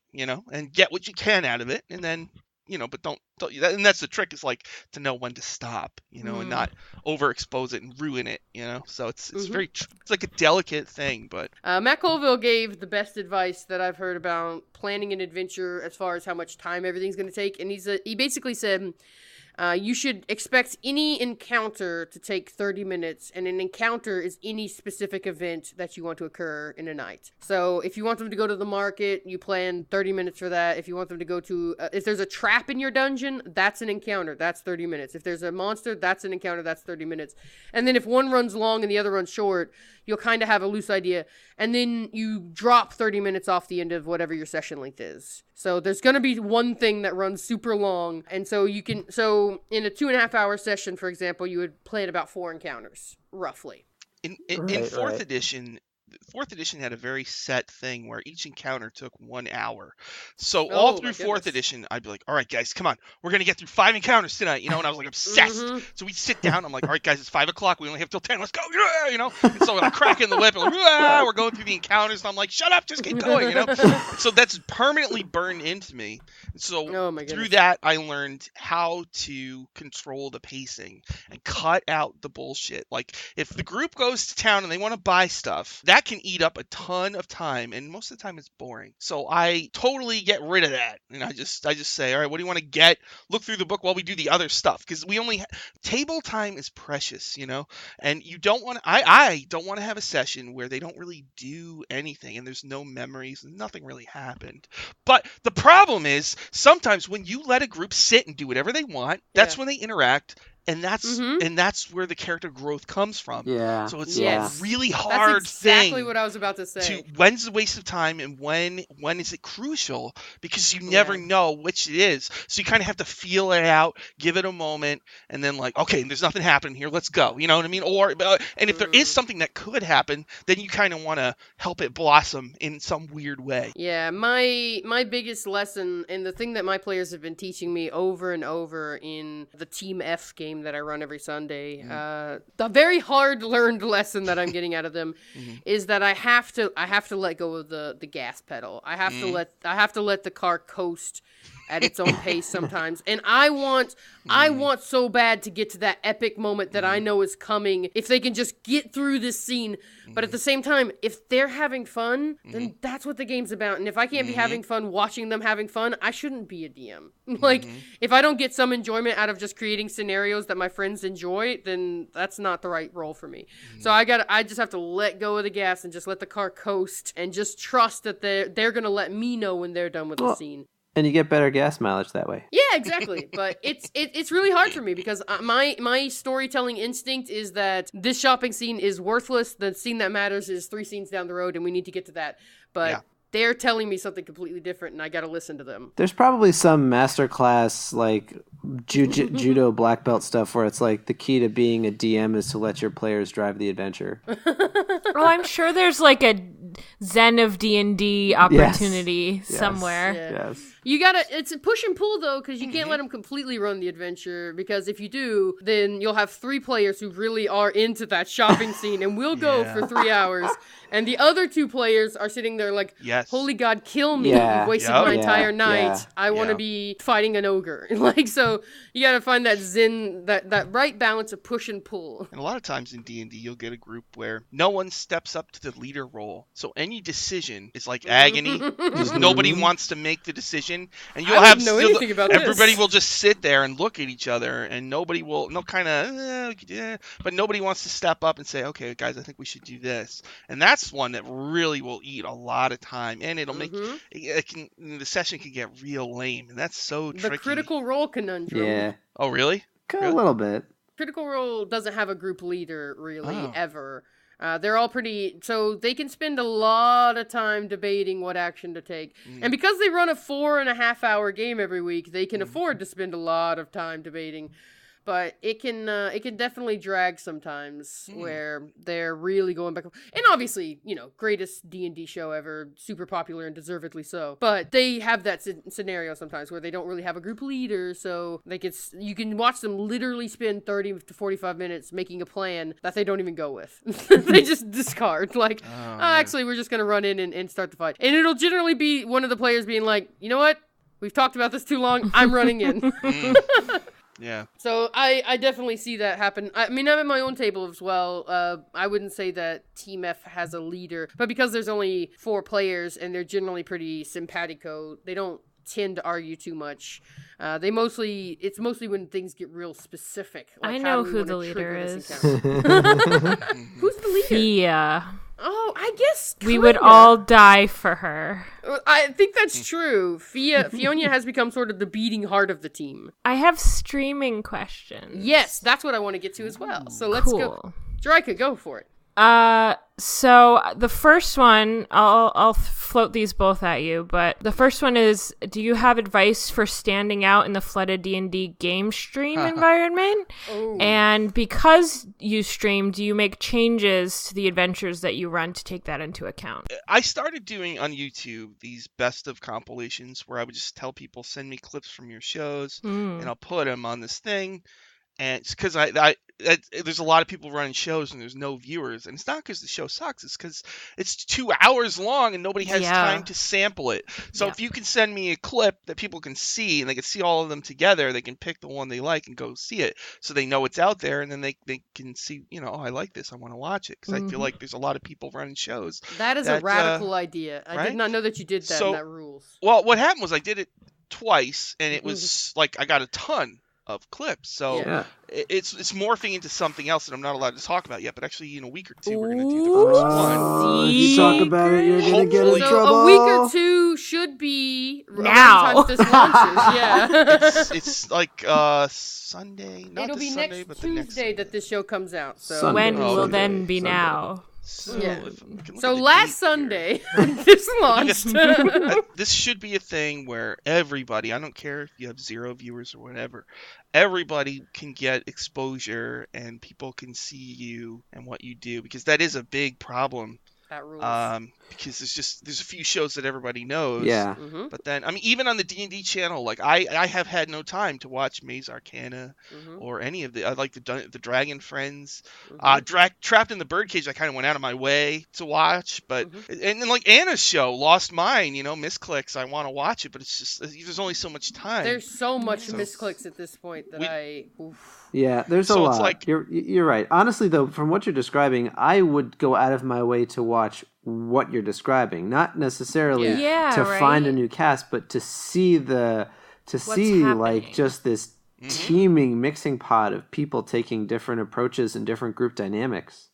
and get what you can out of it, and then, but don't, and that's the trick, is like to know when to stop, and not overexpose it and ruin it, so it's very, it's like a delicate thing, but. Matt Colville gave the best advice that I've heard about planning an adventure as far as how much time everything's going to take, and he basically said, You should expect any encounter to take 30 minutes, and an encounter is any specific event that you want to occur in a night. So if you want them to go to the market, you plan 30 minutes for that. If you want them to go to, if there's a trap in your dungeon, that's an encounter. That's 30 minutes. If there's a monster, that's an encounter. That's 30 minutes. And then if one runs long and the other runs short, you'll kind of have a loose idea. And then you drop 30 minutes off the end of whatever your session length is. So there's going to be one thing that runs super long. And so you can, so in a 2.5-hour session, for example, you would plan about 4 encounters, roughly. In fourth edition, fourth edition had a very set thing where each encounter took 1 hour. So all through fourth edition, I'd be like, all right, guys, come on. We're going to get through 5 encounters tonight, and I was like obsessed. So we'd sit down. I'm like, all right, guys, it's 5 o'clock. We only have till 10. Let's go. Yeah, And so I'm cracking the whip. And like, we're going through the encounters. And I'm like, shut up. Just keep going, So that's permanently burned into me. So through that, I learned how to control the pacing and cut out the bullshit. Like, if the group goes to town and they want to buy stuff, that can eat up a ton of time, and most of the time it's boring. So I totally get rid of that, and I just say, all right, what do you want to get? Look through the book while we do the other stuff, because we only table time is precious, and you don't want to. I don't want to have a session where they don't really do anything, and there's no memories, and nothing really happened. But the problem is sometimes when you let a group sit and do whatever they want, that's when they interact. And that's where the character growth comes from. Yeah. So it's a really hard That's exactly what I was about to say. When's the waste of time and when is it crucial? Because you never know which it is. So you kind of have to feel it out, give it a moment, and then like, okay, there's nothing happening here. Let's go. You know what I mean? Or and if there is something that could happen, then you kind of want to help it blossom in some weird way. Yeah, my biggest lesson, and the thing that my players have been teaching me over and over in the Team F game that I run every Sunday. The very hard learned lesson that I'm getting out of them is that I have to let go of the gas pedal. I have to let the car coast at its own pace sometimes. And I want so bad to get to that epic moment that I know is coming if they can just get through this scene. But at the same time, if they're having fun, then that's what the game's about. And if I can't be having fun watching them having fun, I shouldn't be a DM. Like, if I don't get some enjoyment out of just creating scenarios that my friends enjoy, then that's not the right role for me. So I just have to let go of the gas and just let the car coast and just trust that they're going to let me know when they're done with the scene. And you get better gas mileage that way. Yeah, exactly. But it's really hard for me because my storytelling instinct is that this shopping scene is worthless. The scene that matters is 3 scenes down the road, and we need to get to that. But they're telling me something completely different, and I got to listen to them. There's probably some masterclass like judo black belt stuff where it's like the key to being a DM is to let your players drive the adventure. Oh, I'm sure there's like a Zen of D&D opportunity somewhere. Yes. You gotta, it's a push and pull though, because you can't let them completely run the adventure, because if you do, then you'll have 3 players who really are into that shopping scene and will go for 3 hours, and the other 2 players are sitting there like, holy God, kill me, you wasted my entire night, I want to be fighting an ogre. Like, so you gotta find that zen, that right balance of push and pull. And a lot of times in D&D, you'll get a group where no one steps up to the leader role, so any decision is like agony, because nobody wants to make the decision. And you'll have everybody will just sit there and look at each other, and nobody will but nobody wants to step up and say, okay guys, I think we should do this. And that's one that really will eat a lot of time, and it'll make the session can get real lame, and that's so tricky. The critical role conundrum. Oh really? A little bit. Critical Role doesn't have a group leader really ever. They're all pretty, so they can spend a lot of time debating what action to take. And because they run a 4.5-hour game every week, they can afford to spend a lot of time debating. But it can definitely drag sometimes where they're really going back. And obviously, greatest D&D show ever, super popular and deservedly so. But they have that scenario sometimes where they don't really have a group leader, so you can watch them literally spend 30 to 45 minutes making a plan that they don't even go with. They just discard. Like, actually, we're just going to run in and start the fight. And it'll generally be one of the players being like, you know what? We've talked about this too long. I'm running in. Yeah. So I definitely see that happen. I mean, I'm at my own table as well. I wouldn't say that Team F has a leader, but because there's only 4 players and they're generally pretty simpatico, they don't tend to argue too much. It's mostly when things get real specific. Like I how know do we who wanna the leader trigger this is. encounter? Who's the leader? Fia. Oh, I guess We would kinda. all die for her. I think that's true. Fiona has become sort of the beating heart of the team. I have streaming questions. Yes, that's what I want to get to as well. So let's go. Cool. Jarika, go for it. So the first one, I'll float these both at you, but the first one is, do you have advice for standing out in the flooded D&D game stream environment? Oh. And because you stream, do you make changes to the adventures that you run to take that into account? I started doing on YouTube these best of compilations where I would just tell people, send me clips from your shows, and I'll put them on this thing. And it's because there's a lot of people running shows and there's no viewers, and it's not because the show sucks. It's because it's 2 hours long and nobody has time to sample it. So if you can send me a clip that people can see and they can see all of them together, they can pick the one they like and go see it, so they know it's out there, and then they can see, oh, I like this, I want to watch it, because I feel like there's a lot of people running shows. That is a radical idea. I did not know that you did that, and that rules. Well, what happened was I did it twice, and it was like I got a ton of clips, so it's morphing into something else that I'm not allowed to talk about yet, but actually in a week or two we're going to do the first one. If you talk about it, you're going to get in So trouble. a week or two should be now. around the time this launches. Yeah. It's like Sunday, not It'll this be Sunday, next but the next Tuesday that this show comes out. So Sunday. When will Sunday. then be Sunday. now? So, Yeah. if we can look So at the last date Sunday, this launched. this should be a thing where everybody, I don't care if you have 0 viewers or whatever, everybody can get exposure and people can see you and what you do, because that is a big problem. That rules. Because there's a few shows that everybody knows. Yeah. But then, I mean, even on the D&D channel, like I have had no time to watch Maze Arcana or any of I like the Dragon Friends. Trapped in the Birdcage, I kind of went out of my way to watch, but and then like Anna's show, Lost Mine, misclicks. I want to watch it, but it's just there's only so much time. There's so much misclicks at this point that Yeah, there's a So lot. it's like- You're right. Honestly, though, from what you're describing, I would go out of my way to watch what you're describing, not necessarily to find a new cast, but to see happening. like just this teeming mixing pot of people taking different approaches and different group dynamics.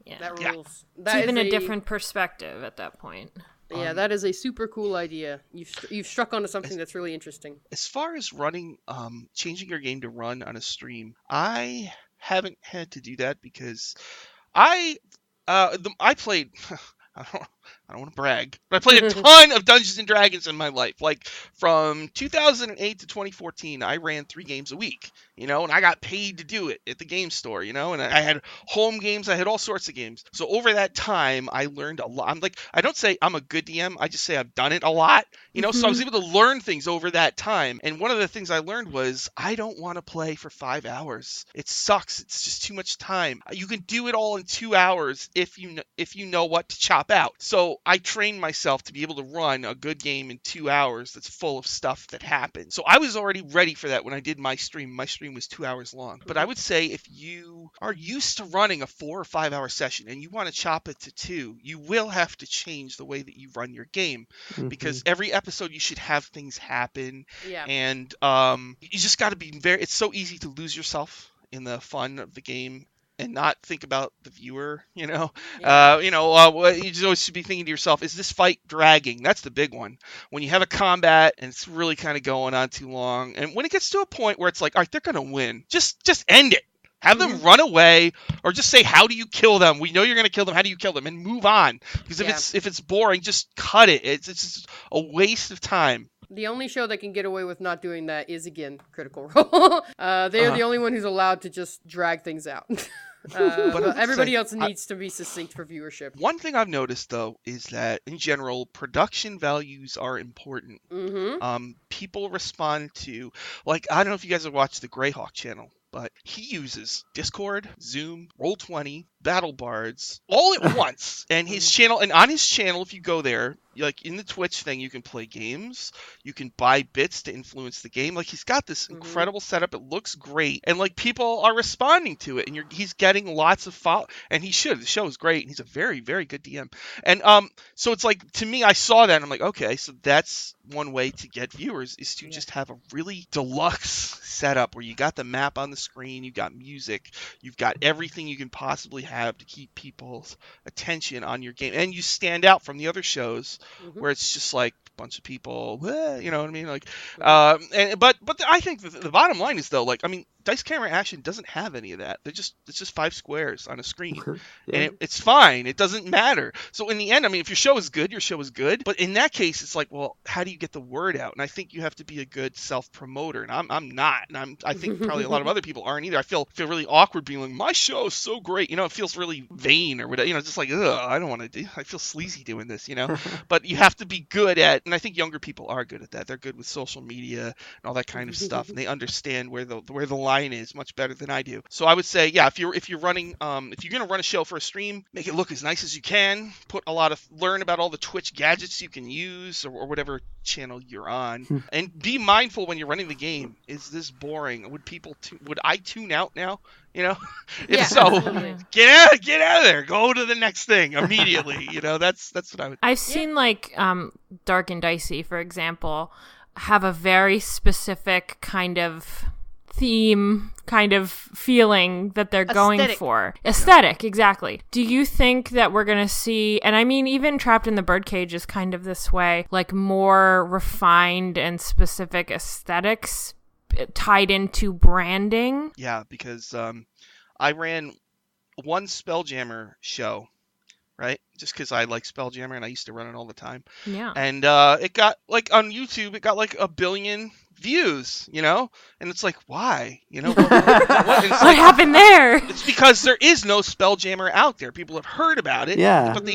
Yeah. that Yeah. rules. It's That even is a different perspective at that point. Yeah, that is a super cool idea. You've struck onto something that's really interesting. As far as running, changing your game to run on a stream, I haven't had to do that because I played. I don't want to brag, but I played a ton of Dungeons and Dragons in my life. Like from 2008 to 2014, I ran 3 games a week, and I got paid to do it at the game store, and I had home games, I had all sorts of games. So over that time, I learned a lot. I don't say I'm a good DM, I just say I've done it a lot, so I was able to learn things over that time. And one of the things I learned was I don't want to play for 5 hours. It sucks. It's just too much time. You can do it all in 2 hours if you know what to chop out. So I trained myself to be able to run a good game in 2 hours that's full of stuff that happened. So I was already ready for that when I did my stream. My stream was 2 hours long. But I would say if you are used to running a 4 or 5 hour session and you want to chop it to 2, you will have to change the way that you run your game, because every episode you should have things happen. Yeah. And you just got to be it's so easy to lose yourself in the fun of the game and not think about the viewer, you always should be thinking to yourself, is this fight dragging? That's the big one. When you have a combat and it's really kind of going on too long, and when it gets to a point where it's like, all right, they're going to win, just end it. Have them run away, or just say, how do you kill them? We know you're going to kill them. How do you kill them? And move on. Because if it's boring, just cut it. It's just a waste of time. The only show that can get away with not doing that is, again, Critical Role. They're the only one who's allowed to just drag things out. But everybody else needs to be succinct for viewership. One thing I've noticed, though, is that, in general, production values are important. People respond to, I don't know if you guys have watched the Greyhawk channel, but he uses Discord, Zoom, Roll20, battle bards all at once. And his channel, and on his channel, if you go there, like in the Twitch thing, you can play games, you can buy bits to influence the game. Like he's got this incredible setup. It looks great, and like people are responding to it, and he's getting lots of follow. And he should. The show is great. And he's a very, very good DM. And so it's like, to me, I saw that and I'm like, okay, so that's one way to get viewers, is to just have a really deluxe setup where you got the map on the screen, you got music, you've got everything you can possibly have to keep people's attention on your game, and you stand out from the other shows where it's just like a bunch of people, you know what I mean? Like, but I think the bottom line is, though, like, I mean, Dice Camera Action doesn't have any of that. It's just 5 squares on a screen, and it's fine. It doesn't matter. So in the end, I mean, if your show is good, your show is good. But in that case, it's like, well, how do you get the word out? And I think you have to be a good self-promoter, and I'm not, and I think probably a lot of other people aren't either. I feel really awkward being like, my show is so great. You know, it feels really vain or whatever. You know, just like, ugh, I don't want to do. I feel sleazy doing this. You know, but you have to be good at, and I think younger people are good at that. They're good with social media and all that kind of stuff, and they understand where the line is much better than I do. So I would say, yeah, if you're running, if you're gonna run a show for a stream, make it look as nice as you can. Learn about all the Twitch gadgets you can use, or whatever channel you're on, and be mindful when you're running the game. Is this boring? Would I tune out now? You know, if so, absolutely. get out of there. Go to the next thing immediately. You know, that's what I would. I've seen like Dark and Dicey, for example, have a very specific kind of theme, kind of feeling that they're going for. Aesthetic, exactly. Do you think that we're going to see, and I mean, even Trapped in the Birdcage is kind of this way, like more refined and specific aesthetics tied into branding? Yeah, because I ran one Spelljammer show, right? Just because I like Spelljammer and I used to run it all the time. Yeah. And it got, like, on YouTube, it got like 1 billion views, you know? And it's like, why? You know? What happened there? It's because there is no Spelljammer out there. People have heard about it, but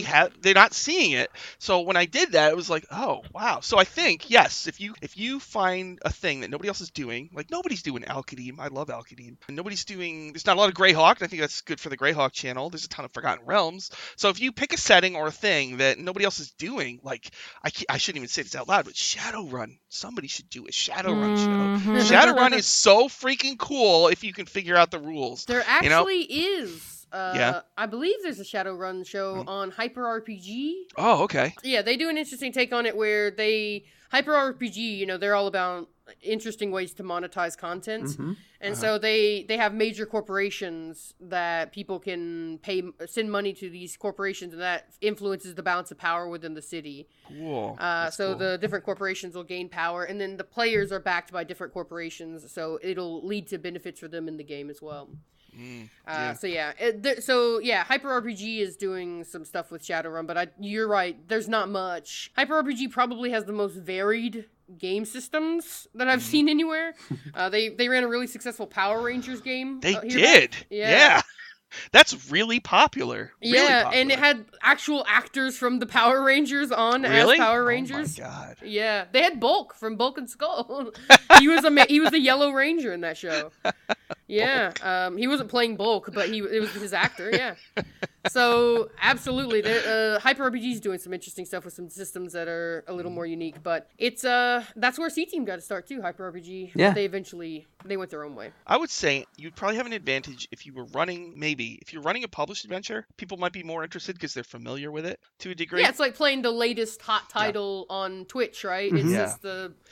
they're not seeing it. So when I did that, it was like, oh, wow. So I think, yes, if you find a thing that nobody else is doing, like nobody's doing Alkadim. I love Alkadim. And there's not a lot of Greyhawk. I think that's good for the Greyhawk channel. There's a ton of Forgotten Realms. So if you pick a setting or a thing that nobody else is doing, like, I shouldn't even say this out loud, but Shadowrun. Somebody should do a Shadowrun show. Shadowrun is so freaking cool if you can figure out the rules. There actually is. Yeah. I believe there's a Shadowrun show on HyperRPG. Oh, okay. Yeah, they do an interesting take on it where HyperRPG, you know, they're all about interesting ways to monetize content. And so they have major corporations that people can send money to these corporations, and that influences the balance of power within the city. Cool. So the different corporations will gain power, and then the players are backed by different corporations, so it'll lead to benefits for them in the game as well. So HyperRPG is doing some stuff with Shadowrun, but you're right, there's not much. HyperRPG probably has the most varied game systems that I've seen anywhere. They ran a really successful Power Rangers game. They did. Yeah. That's really popular. And it had actual actors from the Power Rangers on as Power Rangers. Oh my god. Yeah, they had Bulk from Bulk and Skull. he was the Yellow Ranger in that show. Yeah, he wasn't playing Bulk, but it was his actor. Yeah. So absolutely, HyperRPG is doing some interesting stuff with some systems that are a little more unique. But it's that's where C Team got to start too. HyperRPG. Yeah. They went their own way. I would say you'd probably have an advantage if you were running a published adventure. People might be more interested because they're familiar with it to a degree. Yeah, it's like playing the latest hot title on Twitch, right? It's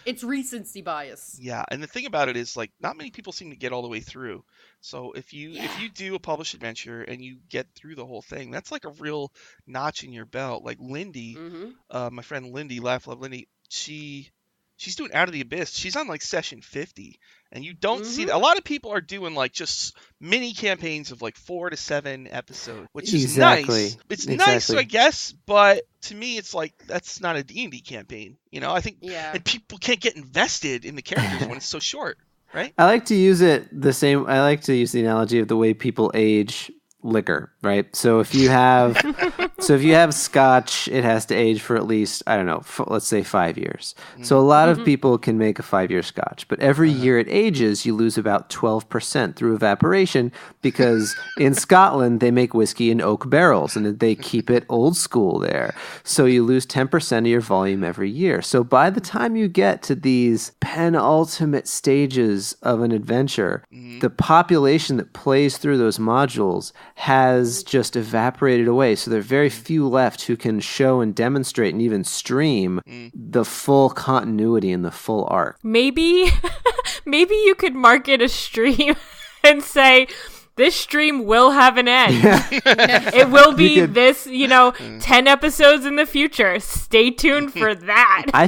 it's recency bias. Yeah, and the thing about it is, like, not many people seem to get all the way through. So if you do a published adventure and you get through the whole thing, that's like a real notch in your belt. Like Lindy, my friend Lindy, Laugh Love Lindy, she's doing Out of the Abyss. She's on like session 50, and you don't see that. A lot of people are doing like just mini campaigns of like 4 to 7 episodes, which is nice. It's nice, I guess, but to me, it's like that's not a D&D campaign. You know, I think, and people can't get invested in the characters when it's so short. Right? I like to use the analogy of the way people age. liquor, right? So if you have scotch, it has to age for at least, I don't know, let's say 5 years. So a lot of people can make a 5-year scotch, but every year it ages, you lose about 12% through evaporation, because in Scotland they make whiskey in oak barrels and they keep it old school there. So you lose 10% of your volume every year. So by the time you get to these penultimate stages of an adventure, the population that plays through those modules has just evaporated away. So there are very few left who can show and demonstrate and even stream the full continuity and the full arc. Maybe you could market a stream and say, this stream will have an end. It will be this, 10 episodes in the future. Stay tuned for that. I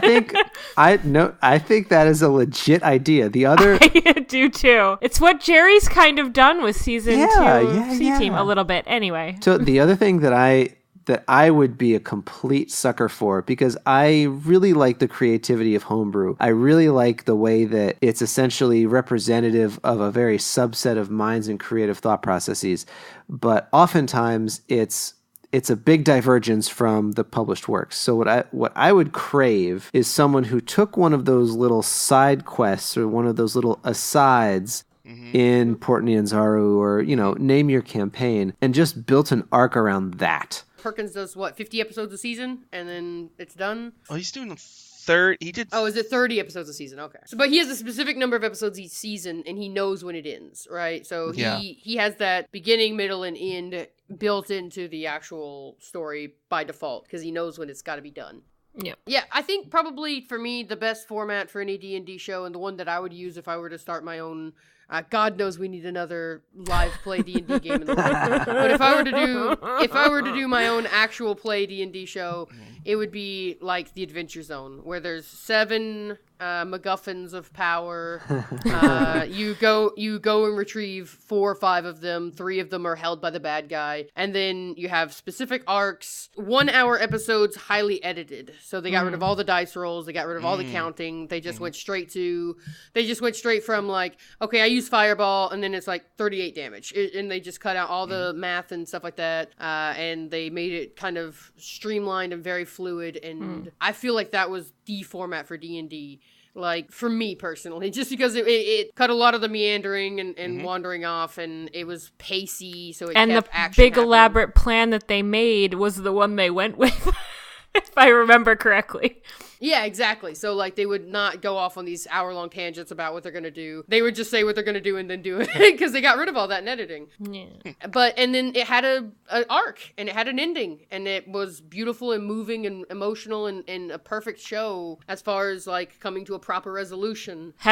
think that is a legit idea. The other, I do too. It's what Jerry's kind of done with season 2 C-Team a little bit. Anyway. So the other thing that I would be a complete sucker for, because I really like the creativity of homebrew. I really like the way that it's essentially representative of a very subset of minds and creative thought processes. But oftentimes it's a big divergence from the published works. So what I would crave is someone who took one of those little side quests or one of those little asides in Port Nyanzaru, or, name your campaign, and just built an arc around that. Perkins does 50 episodes a season, and then it's done? Oh, he's doing 30. He did. Oh, is it 30 episodes a season? Okay. But he has a specific number of episodes each season, and he knows when it ends, right? So he has that beginning, middle, and end built into the actual story by default, because he knows when it's got to be done. Yeah, I think probably for me the best format for any D&D show, and the one that I would use if I were to start my own. God knows we need another live play D&D game in the world. But if I were to do my own actual play D&D show, it would be like the Adventure Zone, where there's 7 MacGuffins of power. You go and retrieve 4 or 5 of them. 3 of them are held by the bad guy, and then you have specific arcs. 1-hour episodes, highly edited. So they got rid of all the dice rolls. They got rid of all the counting. They just went straight from like, okay, I use fireball, and then it's like 38 damage, and they just cut out all the math and stuff like that. And they made it kind of streamlined and very fluid. And I feel like that was the format for D&D. Like, for me personally, just because it cut a lot of the meandering and wandering off, and it was pacey, so it kept action And the big happening. elaborate plan that they made was the one they went with, if I remember correctly. Yeah, exactly. So, like, they would not go off on these hour-long tangents about what they're going to do. They would just say what they're going to do and then do it, because they got rid of all that in editing. Yeah. And then it had an arc, and it had an ending, and it was beautiful and moving and emotional and a perfect show as far as, like, coming to a proper resolution. #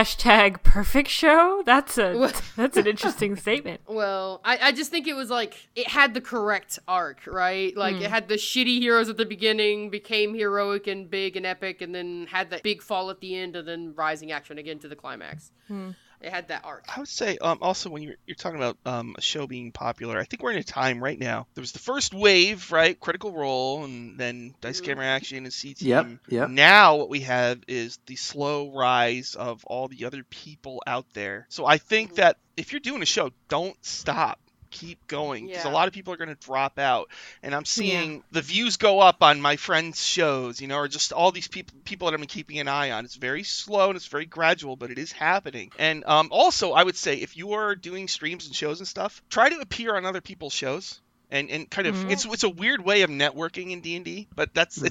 perfect show? That's an interesting statement. Well, I just think it was, like, it had the correct arc, right? Like, it had the shitty heroes at the beginning, became heroic and big and epic, and then had that big fall at the end, and then rising action again to the climax. It had that arc. I would say also when you're talking about a show being popular, I think we're in a time right now. There was the first wave, right? Critical Role, and then Dice Camera Action and C-Team. Yep. Now what we have is the slow rise of all the other people out there. So I think that if you're doing a show, don't stop. Keep going, because a lot of people are going to drop out, and I'm seeing the views go up on my friends' shows, or just all these people that I've been keeping an eye on. It's very slow and it's very gradual, but it is happening. And also, I would say if you are doing streams and shows and stuff, try to appear on other people's shows. And kind of it's a weird way of networking in D&D, but that's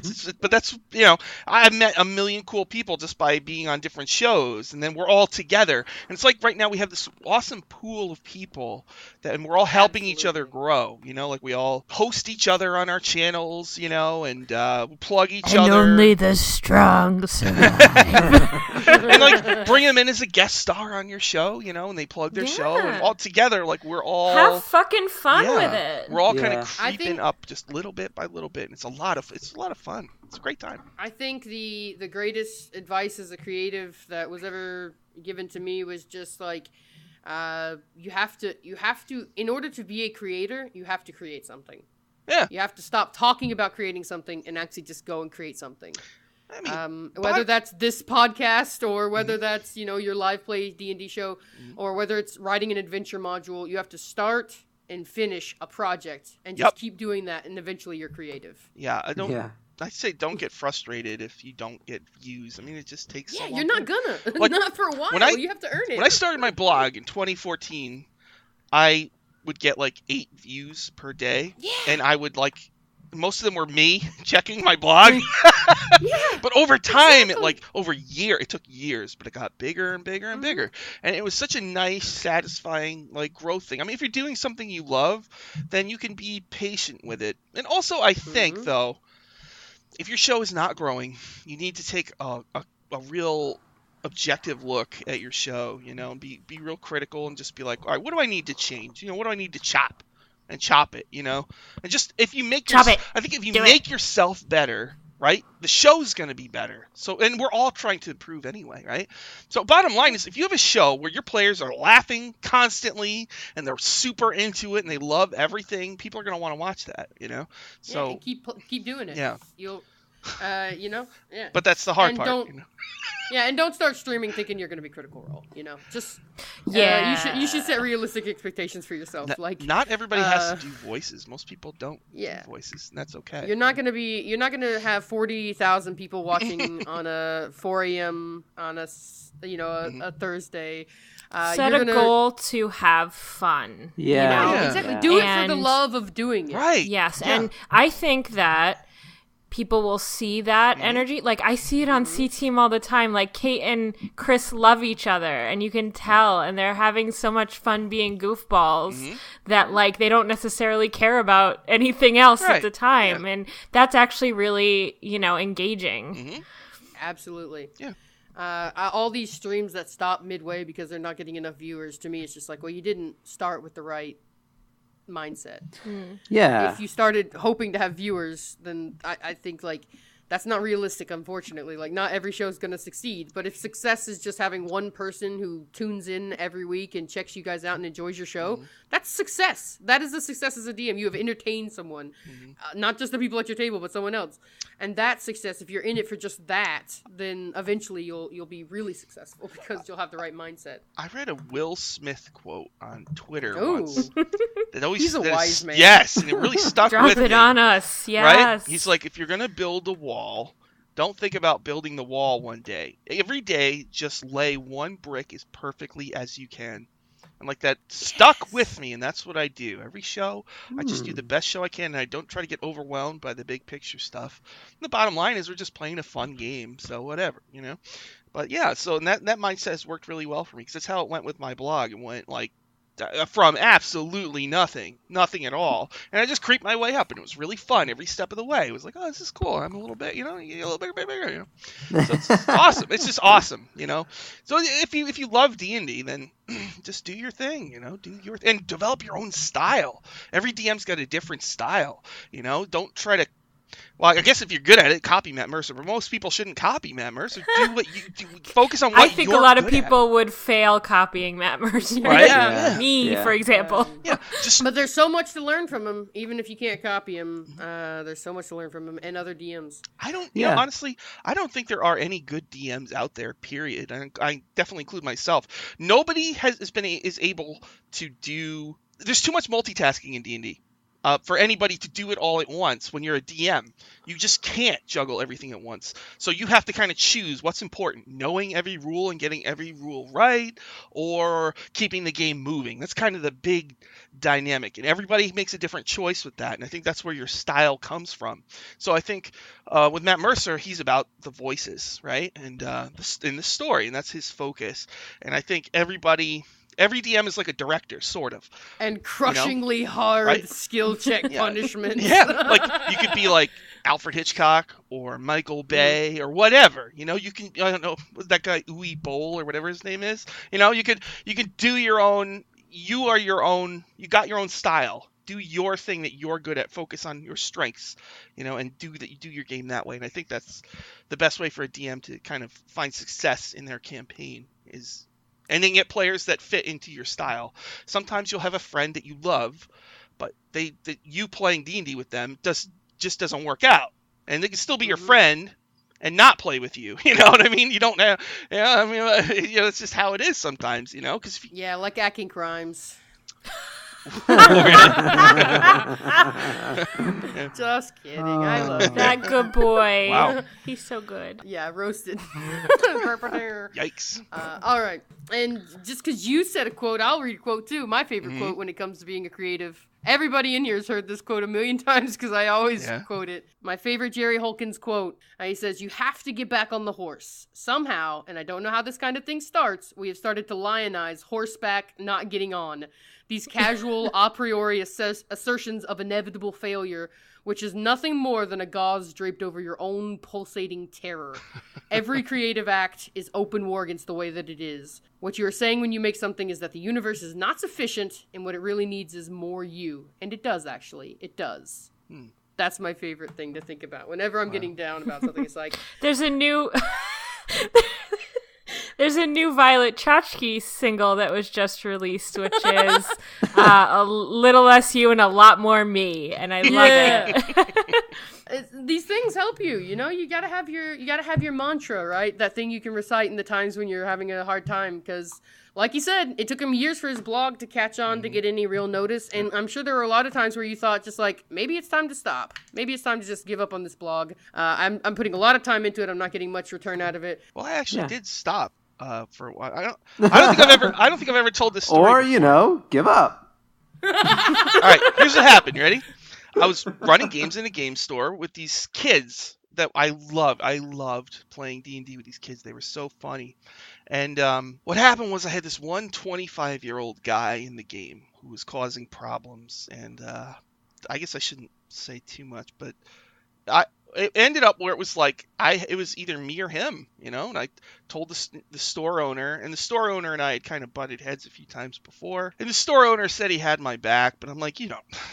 I've met a million cool people just by being on different shows, and then we're all together, and it's like right now we have this awesome pool of people and we're all helping each other grow. Like we all host each other on our channels, and plug each other. And only the strong survive. And like bring them in as a guest star on your show, and they plug their show, and all together, like we're all have fucking fun with it. We're all kind of creeping up just little bit by little bit, and it's a lot of fun. It's a great time. I think the greatest advice as a creative that was ever given to me was just like, you have to in order to be a creator, you have to create something. Yeah. You have to stop talking about creating something and actually just go and create something. I mean, whether that's this podcast or whether that's, your live play D&D show, or whether it's writing an adventure module, you have to start and finish a project and just keep doing that, and eventually you're creative. Yeah, I say don't get frustrated if you don't get views. I mean, it just takes so long. You're not gonna. Like, not for a while. You have to earn it. When I started my blog in 2014, I would get like 8 views per day. Yeah. And I would most of them were me checking my blog. But over time, it took years, but it got bigger and bigger and bigger. And it was such a nice, satisfying, growth thing. I mean, if you're doing something you love, then you can be patient with it. And also, I think, though, if your show is not growing, you need to take a real objective look at your show, and be real critical and just be like, all right, what do I need to change? What do I need to chop? And chop it, and just if you make I think if you make yourself better, right, the show's going to be better. So, and we're all trying to improve anyway, right? So bottom line is, if you have a show where your players are laughing constantly and they're super into it and they love everything, people are going to want to watch that, So and keep doing it. Yeah. You'll yeah. But that's the hard part. Yeah, and don't start streaming thinking you're going to be Critical Role. Just you should set realistic expectations for yourself. Not everybody has to do voices. Most people don't do voices, and that's okay. You're not going to have 40,000 people watching on a 4 a.m. on a Thursday. Set a goal to have fun. Yeah. Exactly. Do it for the love of doing it. Right. Yes, and I think that people will see that energy. I see it on C-Team all the time. Kate and Chris love each other, and you can tell, and they're having so much fun being goofballs that they don't necessarily care about anything else at the time. And that's actually really, engaging. Absolutely. Yeah. All these streams that stop midway because they're not getting enough viewers, to me, it's just well, you didn't start with the right mindset. Yeah. If you started hoping to have viewers, then I think that's not realistic, unfortunately. Not every show is going to succeed, but if success is just having one person who tunes in every week and checks you guys out and enjoys your show, that's success. That is a success as a DM. You have entertained someone, not just the people at your table, but someone else. And that success, if you're in it for just that, then eventually you'll be really successful because you'll have the right mindset. I read a Will Smith quote on Twitter Ooh. once. He's a wise man. Yes, and it really stuck with me. Drop it on us, yes. Right? He's like, if you're going to build a wall, don't think about building the wall one day. Every day, just lay one brick as perfectly as you can. And that stuck with me, and that's what I do. Every show, I just do the best show I can, and I don't try to get overwhelmed by the big picture stuff. And the bottom line is we're just playing a fun game, so whatever, But yeah, so that mindset has worked really well for me, because that's how it went with my blog. It went from absolutely nothing at all, and I just creeped my way up, and it was really fun every step of the way. It was oh, this is cool. I'm a little bit, you get a little bigger, So it's just awesome. It's just awesome, So if you love D&D, then just do your thing, and develop your own style. Every DM's got a different style, Don't try to. Well, I guess if you're good at it, copy Matt Mercer. But most people shouldn't copy Matt Mercer. Do what you do. Focus on what you're good at. I think a lot of people would fail copying Matt Mercer. Right? Yeah. Me, for example. But there's so much to learn from him, even if you can't copy him. There's so much to learn from him and other DMs. Honestly, I don't think there are any good DMs out there, period. I definitely include myself. Nobody is able to do. There's too much multitasking in D&D. For anybody to do it all at once when you're a DM. You just can't juggle everything at once. So you have to kind of choose what's important. Knowing every rule and getting every rule right, or keeping the game moving. That's kind of the big dynamic. And everybody makes a different choice with that. And I think that's where your style comes from. So I think with Matt Mercer, he's about the voices, right? And in the story. And that's his focus. And I think every DM is like a director, sort of. And crushingly hard skill check punishments. Yeah, you could be like Alfred Hitchcock or Michael Bay or whatever. You can, I don't know, was that guy Uwe Boll or whatever his name is? You could do your own. You are your own. You got your own style. Do your thing that you're good at. Focus on your strengths, and do your game that way. And I think that's the best way for a DM to kind of find success in their campaign is. And then get players that fit into your style. Sometimes you'll have a friend that you love, but you playing D&D with them just doesn't work out. And they can still be your friend and not play with you. You know what I mean? You don't have. It's just how it is sometimes. Because like acting crimes. Just kidding. I love it. That good boy. Wow. He's so good. Yeah, roasted. Yikes. All right. And just because you said a quote, I'll read a quote too. My favorite quote when it comes to being a creative. Everybody in here has heard this quote a million times because I always quote it. My favorite Jerry Holkins quote. He says, "You have to get back on the horse. Somehow, and I don't know how this kind of thing starts, we have started to lionize horseback not getting on. These casual, a priori assertions of inevitable failure, which is nothing more than a gauze draped over your own pulsating terror. Every creative act is open war against the way that it is. What you are saying when you make something is that the universe is not sufficient, and what it really needs is more you." And it does, actually. It does. That's my favorite thing to think about. Whenever I'm getting down about something, it's like... There's a new Violet Chachki single that was just released, which is a little less you and a lot more me, and I love it. These things help you, you know. You gotta have your mantra, right? That thing you can recite in the times when you're having a hard time. Because, like you said, it took him years for his blog to catch on to get any real notice. And I'm sure there were a lot of times where you thought, just like, maybe it's time to stop. Maybe it's time to just give up on this blog. I'm putting a lot of time into it. I'm not getting much return out of it. Well, I actually did stop for a while. I don't think I've ever told this story. Or give up. All right, here's what happened. You ready? I was running games in a game store with these kids that I loved. I loved playing D&D with these kids. They were so funny. And what happened was I had this one 25-year-old guy in the game who was causing problems. And I guess I shouldn't say too much, but it ended up where it was like it was either me or him, you know. And I told the store owner, and the store owner and I had kind of butted heads a few times before. And the store owner said he had my back, but I'm like,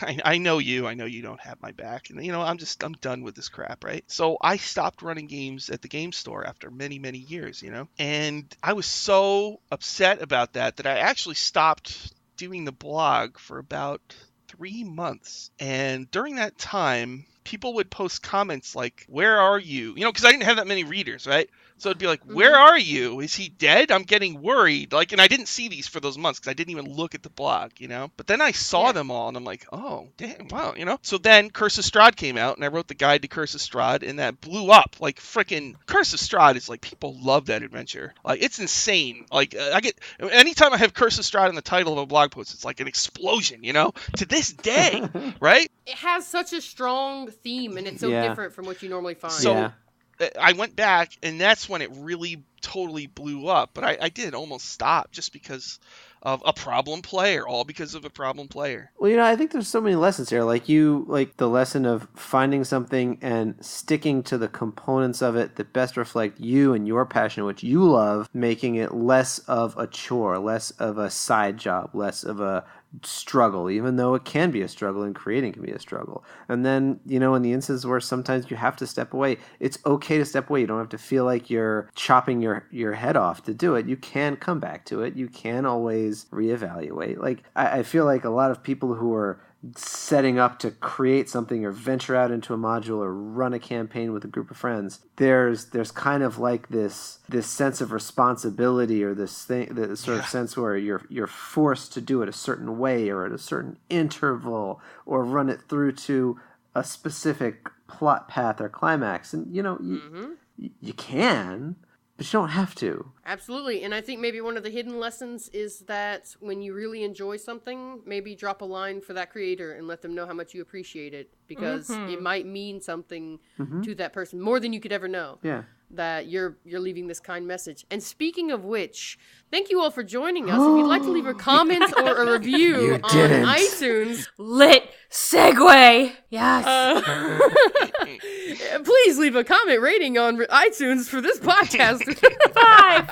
I know you don't have my back, and I'm done with this crap, right? So I stopped running games at the game store after many, many years, you know. And I was so upset about that I actually stopped doing the blog for about 3 months. And during that time, people would post comments like, "Where are you?" You know, because I didn't have that many readers, right? So it'd be like, "Where are you? Is he dead? I'm getting worried." Like, and I didn't see these for those months because I didn't even look at the blog, you know? But then I saw them all, and I'm like, oh, damn, wow, you know? So then Curse of Strahd came out, and I wrote the guide to Curse of Strahd, and that blew up. Like, freaking Curse of Strahd is like, people love that adventure. Like, it's insane. Like, anytime I have Curse of Strahd in the title of a blog post, it's like an explosion, you know? To this day, right? It has such a strong theme, and it's so different from what you normally find. So I went back, and that's when it really totally blew up. But I did almost stop just because of a problem player, all because of a problem player. Well, I think there's so many lessons here. Like the lesson of finding something and sticking to the components of it that best reflect you and your passion, which you love, making it less of a chore, less of a side job, less of a struggle, even though it can be a struggle and creating can be a struggle. And then, in the instances where sometimes you have to step away, it's okay to step away. You don't have to feel like you're chopping your head off to do it. You can come back to it. You can always reevaluate. Like, I feel like a lot of people who are setting up to create something or venture out into a module or run a campaign with a group of friends, there's kind of like this sense of responsibility, or this sort of sense where you're forced to do it a certain way or at a certain interval or run it through to a specific plot path or climax. And you can, but you don't have to. Absolutely. And I think maybe one of the hidden lessons is that when you really enjoy something, maybe drop a line for that creator and let them know how much you appreciate it, because it might mean something to that person more than you could ever know. Yeah. That you're leaving this kind message. And speaking of which, thank you all for joining us. If you'd like to leave a comment or a review on iTunes, lit segue. Yes. Please leave a comment rating on iTunes for this podcast. 5.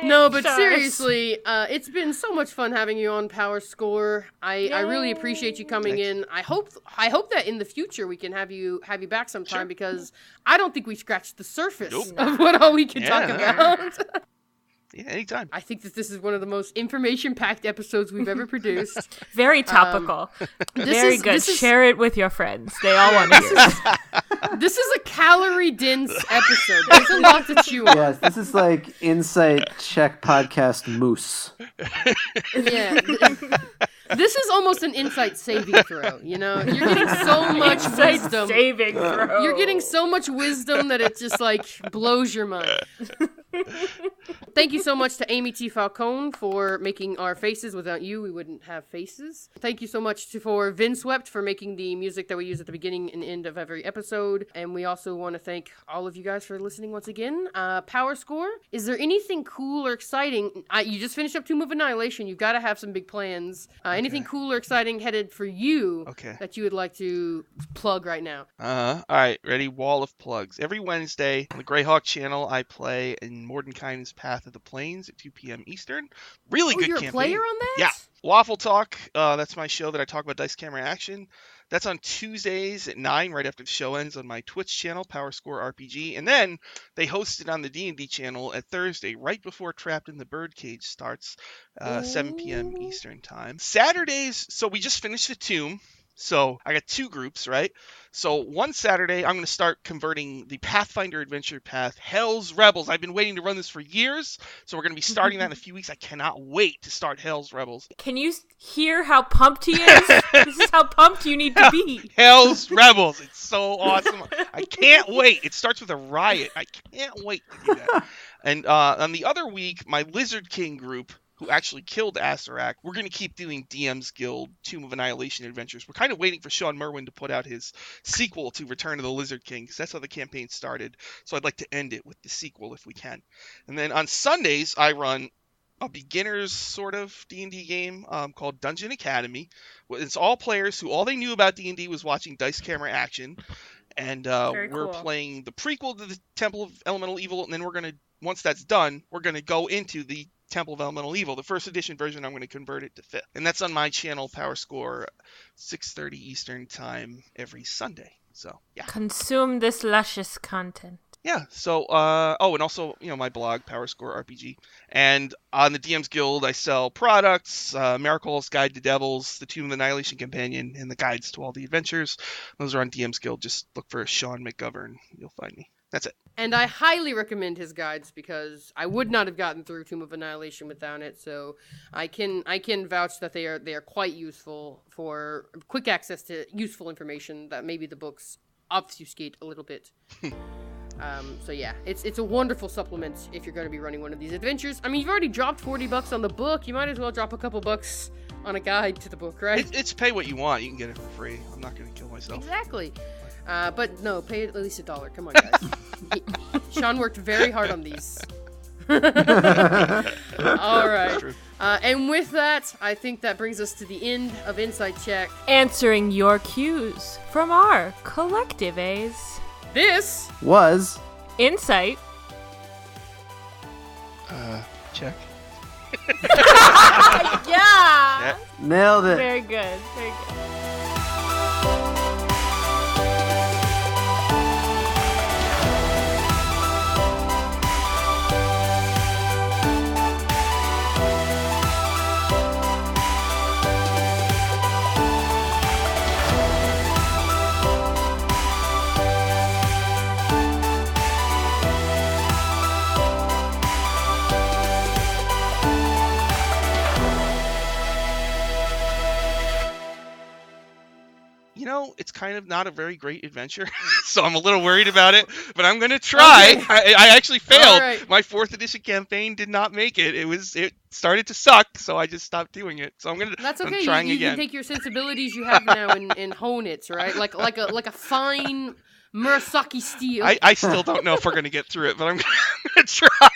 No, but seriously, it's been so much fun having you on PowerScore. I really appreciate you coming in. I hope that in the future we can have you back sometime, because I don't think we scratched the surface of what all we can talk about. Yeah, anytime. I think that this is one of the most information-packed episodes we've ever produced. Very topical. Very good. This is, Share it with your friends. They all want to hear it. this is a calorie-dense episode. There's a lot to chew on. Yes, this is like Insight Check podcast moose. Yeah. This is almost an insight saving throw, you know? You're getting so much wisdom. Saving throw. You're getting so much wisdom that it just, like, blows your mind. Thank you so much to Amy T. Falcone for making our faces. Without you, we wouldn't have faces. Thank you so much for Vinswept for making the music that we use at the beginning and end of every episode. And we also want to thank all of you guys for listening once again. Power Score, is there anything cool or exciting? You just finished up Tomb of Annihilation. You've got to have some big plans. Anything cool or exciting headed for you that you would like to plug right now? All right, ready? Wall of plugs. Every Wednesday on the Greyhawk channel, I play in Mordenkainen's Path of the Plains at 2 p.m. Eastern. Really good you're campaign. A player on that? Yeah. Waffle Talk, that's my show that I talk about dice camera action. That's on Tuesdays at 9, right after the show ends on my Twitch channel, PowerScoreRPG. And then they host it on the D&D channel at Thursday, right before Trapped in the Birdcage starts, 7 p.m. Eastern time. Saturdays, so we just finished the Tomb. So I got 2 groups, right? So one Saturday, I'm going to start converting the Pathfinder Adventure Path, Hell's Rebels. I've been waiting to run this for years, so we're going to be starting that in a few weeks. I cannot wait to start Hell's Rebels. Can you hear how pumped he is? This is how pumped you need to be. Hell's Rebels. It's so awesome. I can't wait. It starts with a riot. I can't wait to do that. And on the other week, my Lizard King group, who actually killed Asarak, we're going to keep doing DM's Guild Tomb of Annihilation adventures. We're kind of waiting for Sean Merwin to put out his sequel to Return of the Lizard King, because that's how the campaign started. So I'd like to end it with the sequel if we can. And then on Sundays, I run a beginner's sort of D&D game called Dungeon Academy. It's all players who all they knew about D&D was watching dice camera action. And we're playing the prequel to the Temple of Elemental Evil, and then we're going to, once that's done, we're going to go into the Temple of Elemental Evil. The first edition version, I'm going to convert it to 5th. And that's on my channel, PowerScore, 6:30 Eastern time every Sunday. So, yeah. Consume this luscious content. Yeah, so, and also, my blog, PowerScoreRPG. And on the DM's Guild, I sell products, Miracle's Guide to Devils, the Tomb of Annihilation Companion, and the guides to all the adventures. Those are on DM's Guild. Just look for Sean McGovern. You'll find me. That's it. And I highly recommend his guides because I would not have gotten through Tomb of Annihilation without it. So I can vouch that they are quite useful for quick access to useful information that maybe the books obfuscate a little bit. So yeah, it's a wonderful supplement if you're going to be running one of these adventures. I mean, you've already dropped $40 on the book. You might as well drop a couple bucks on a guide to the book, right? It's pay what you want. You can get it for free. I'm not going to kill myself. Exactly. But no, pay at least $1. Come on, guys. Sean worked very hard on these. All right. And with that, I think that brings us to the end of Insight Check. Answering your cues from our collective A's. This was Insight. Check. Yeah. Nailed it. Very good. Very good. It's kind of not a very great adventure, so I'm a little worried about it, but I'm going to try. Okay. I actually failed. Right. My 4th edition campaign did not make it. It started to suck, so I just stopped doing it. So I'm going to That's okay. I'm trying you again. Can take your sensibilities you have now and hone it, right? Like a fine Murasaki steel. I still don't know if we're going to get through it, but I'm going to try.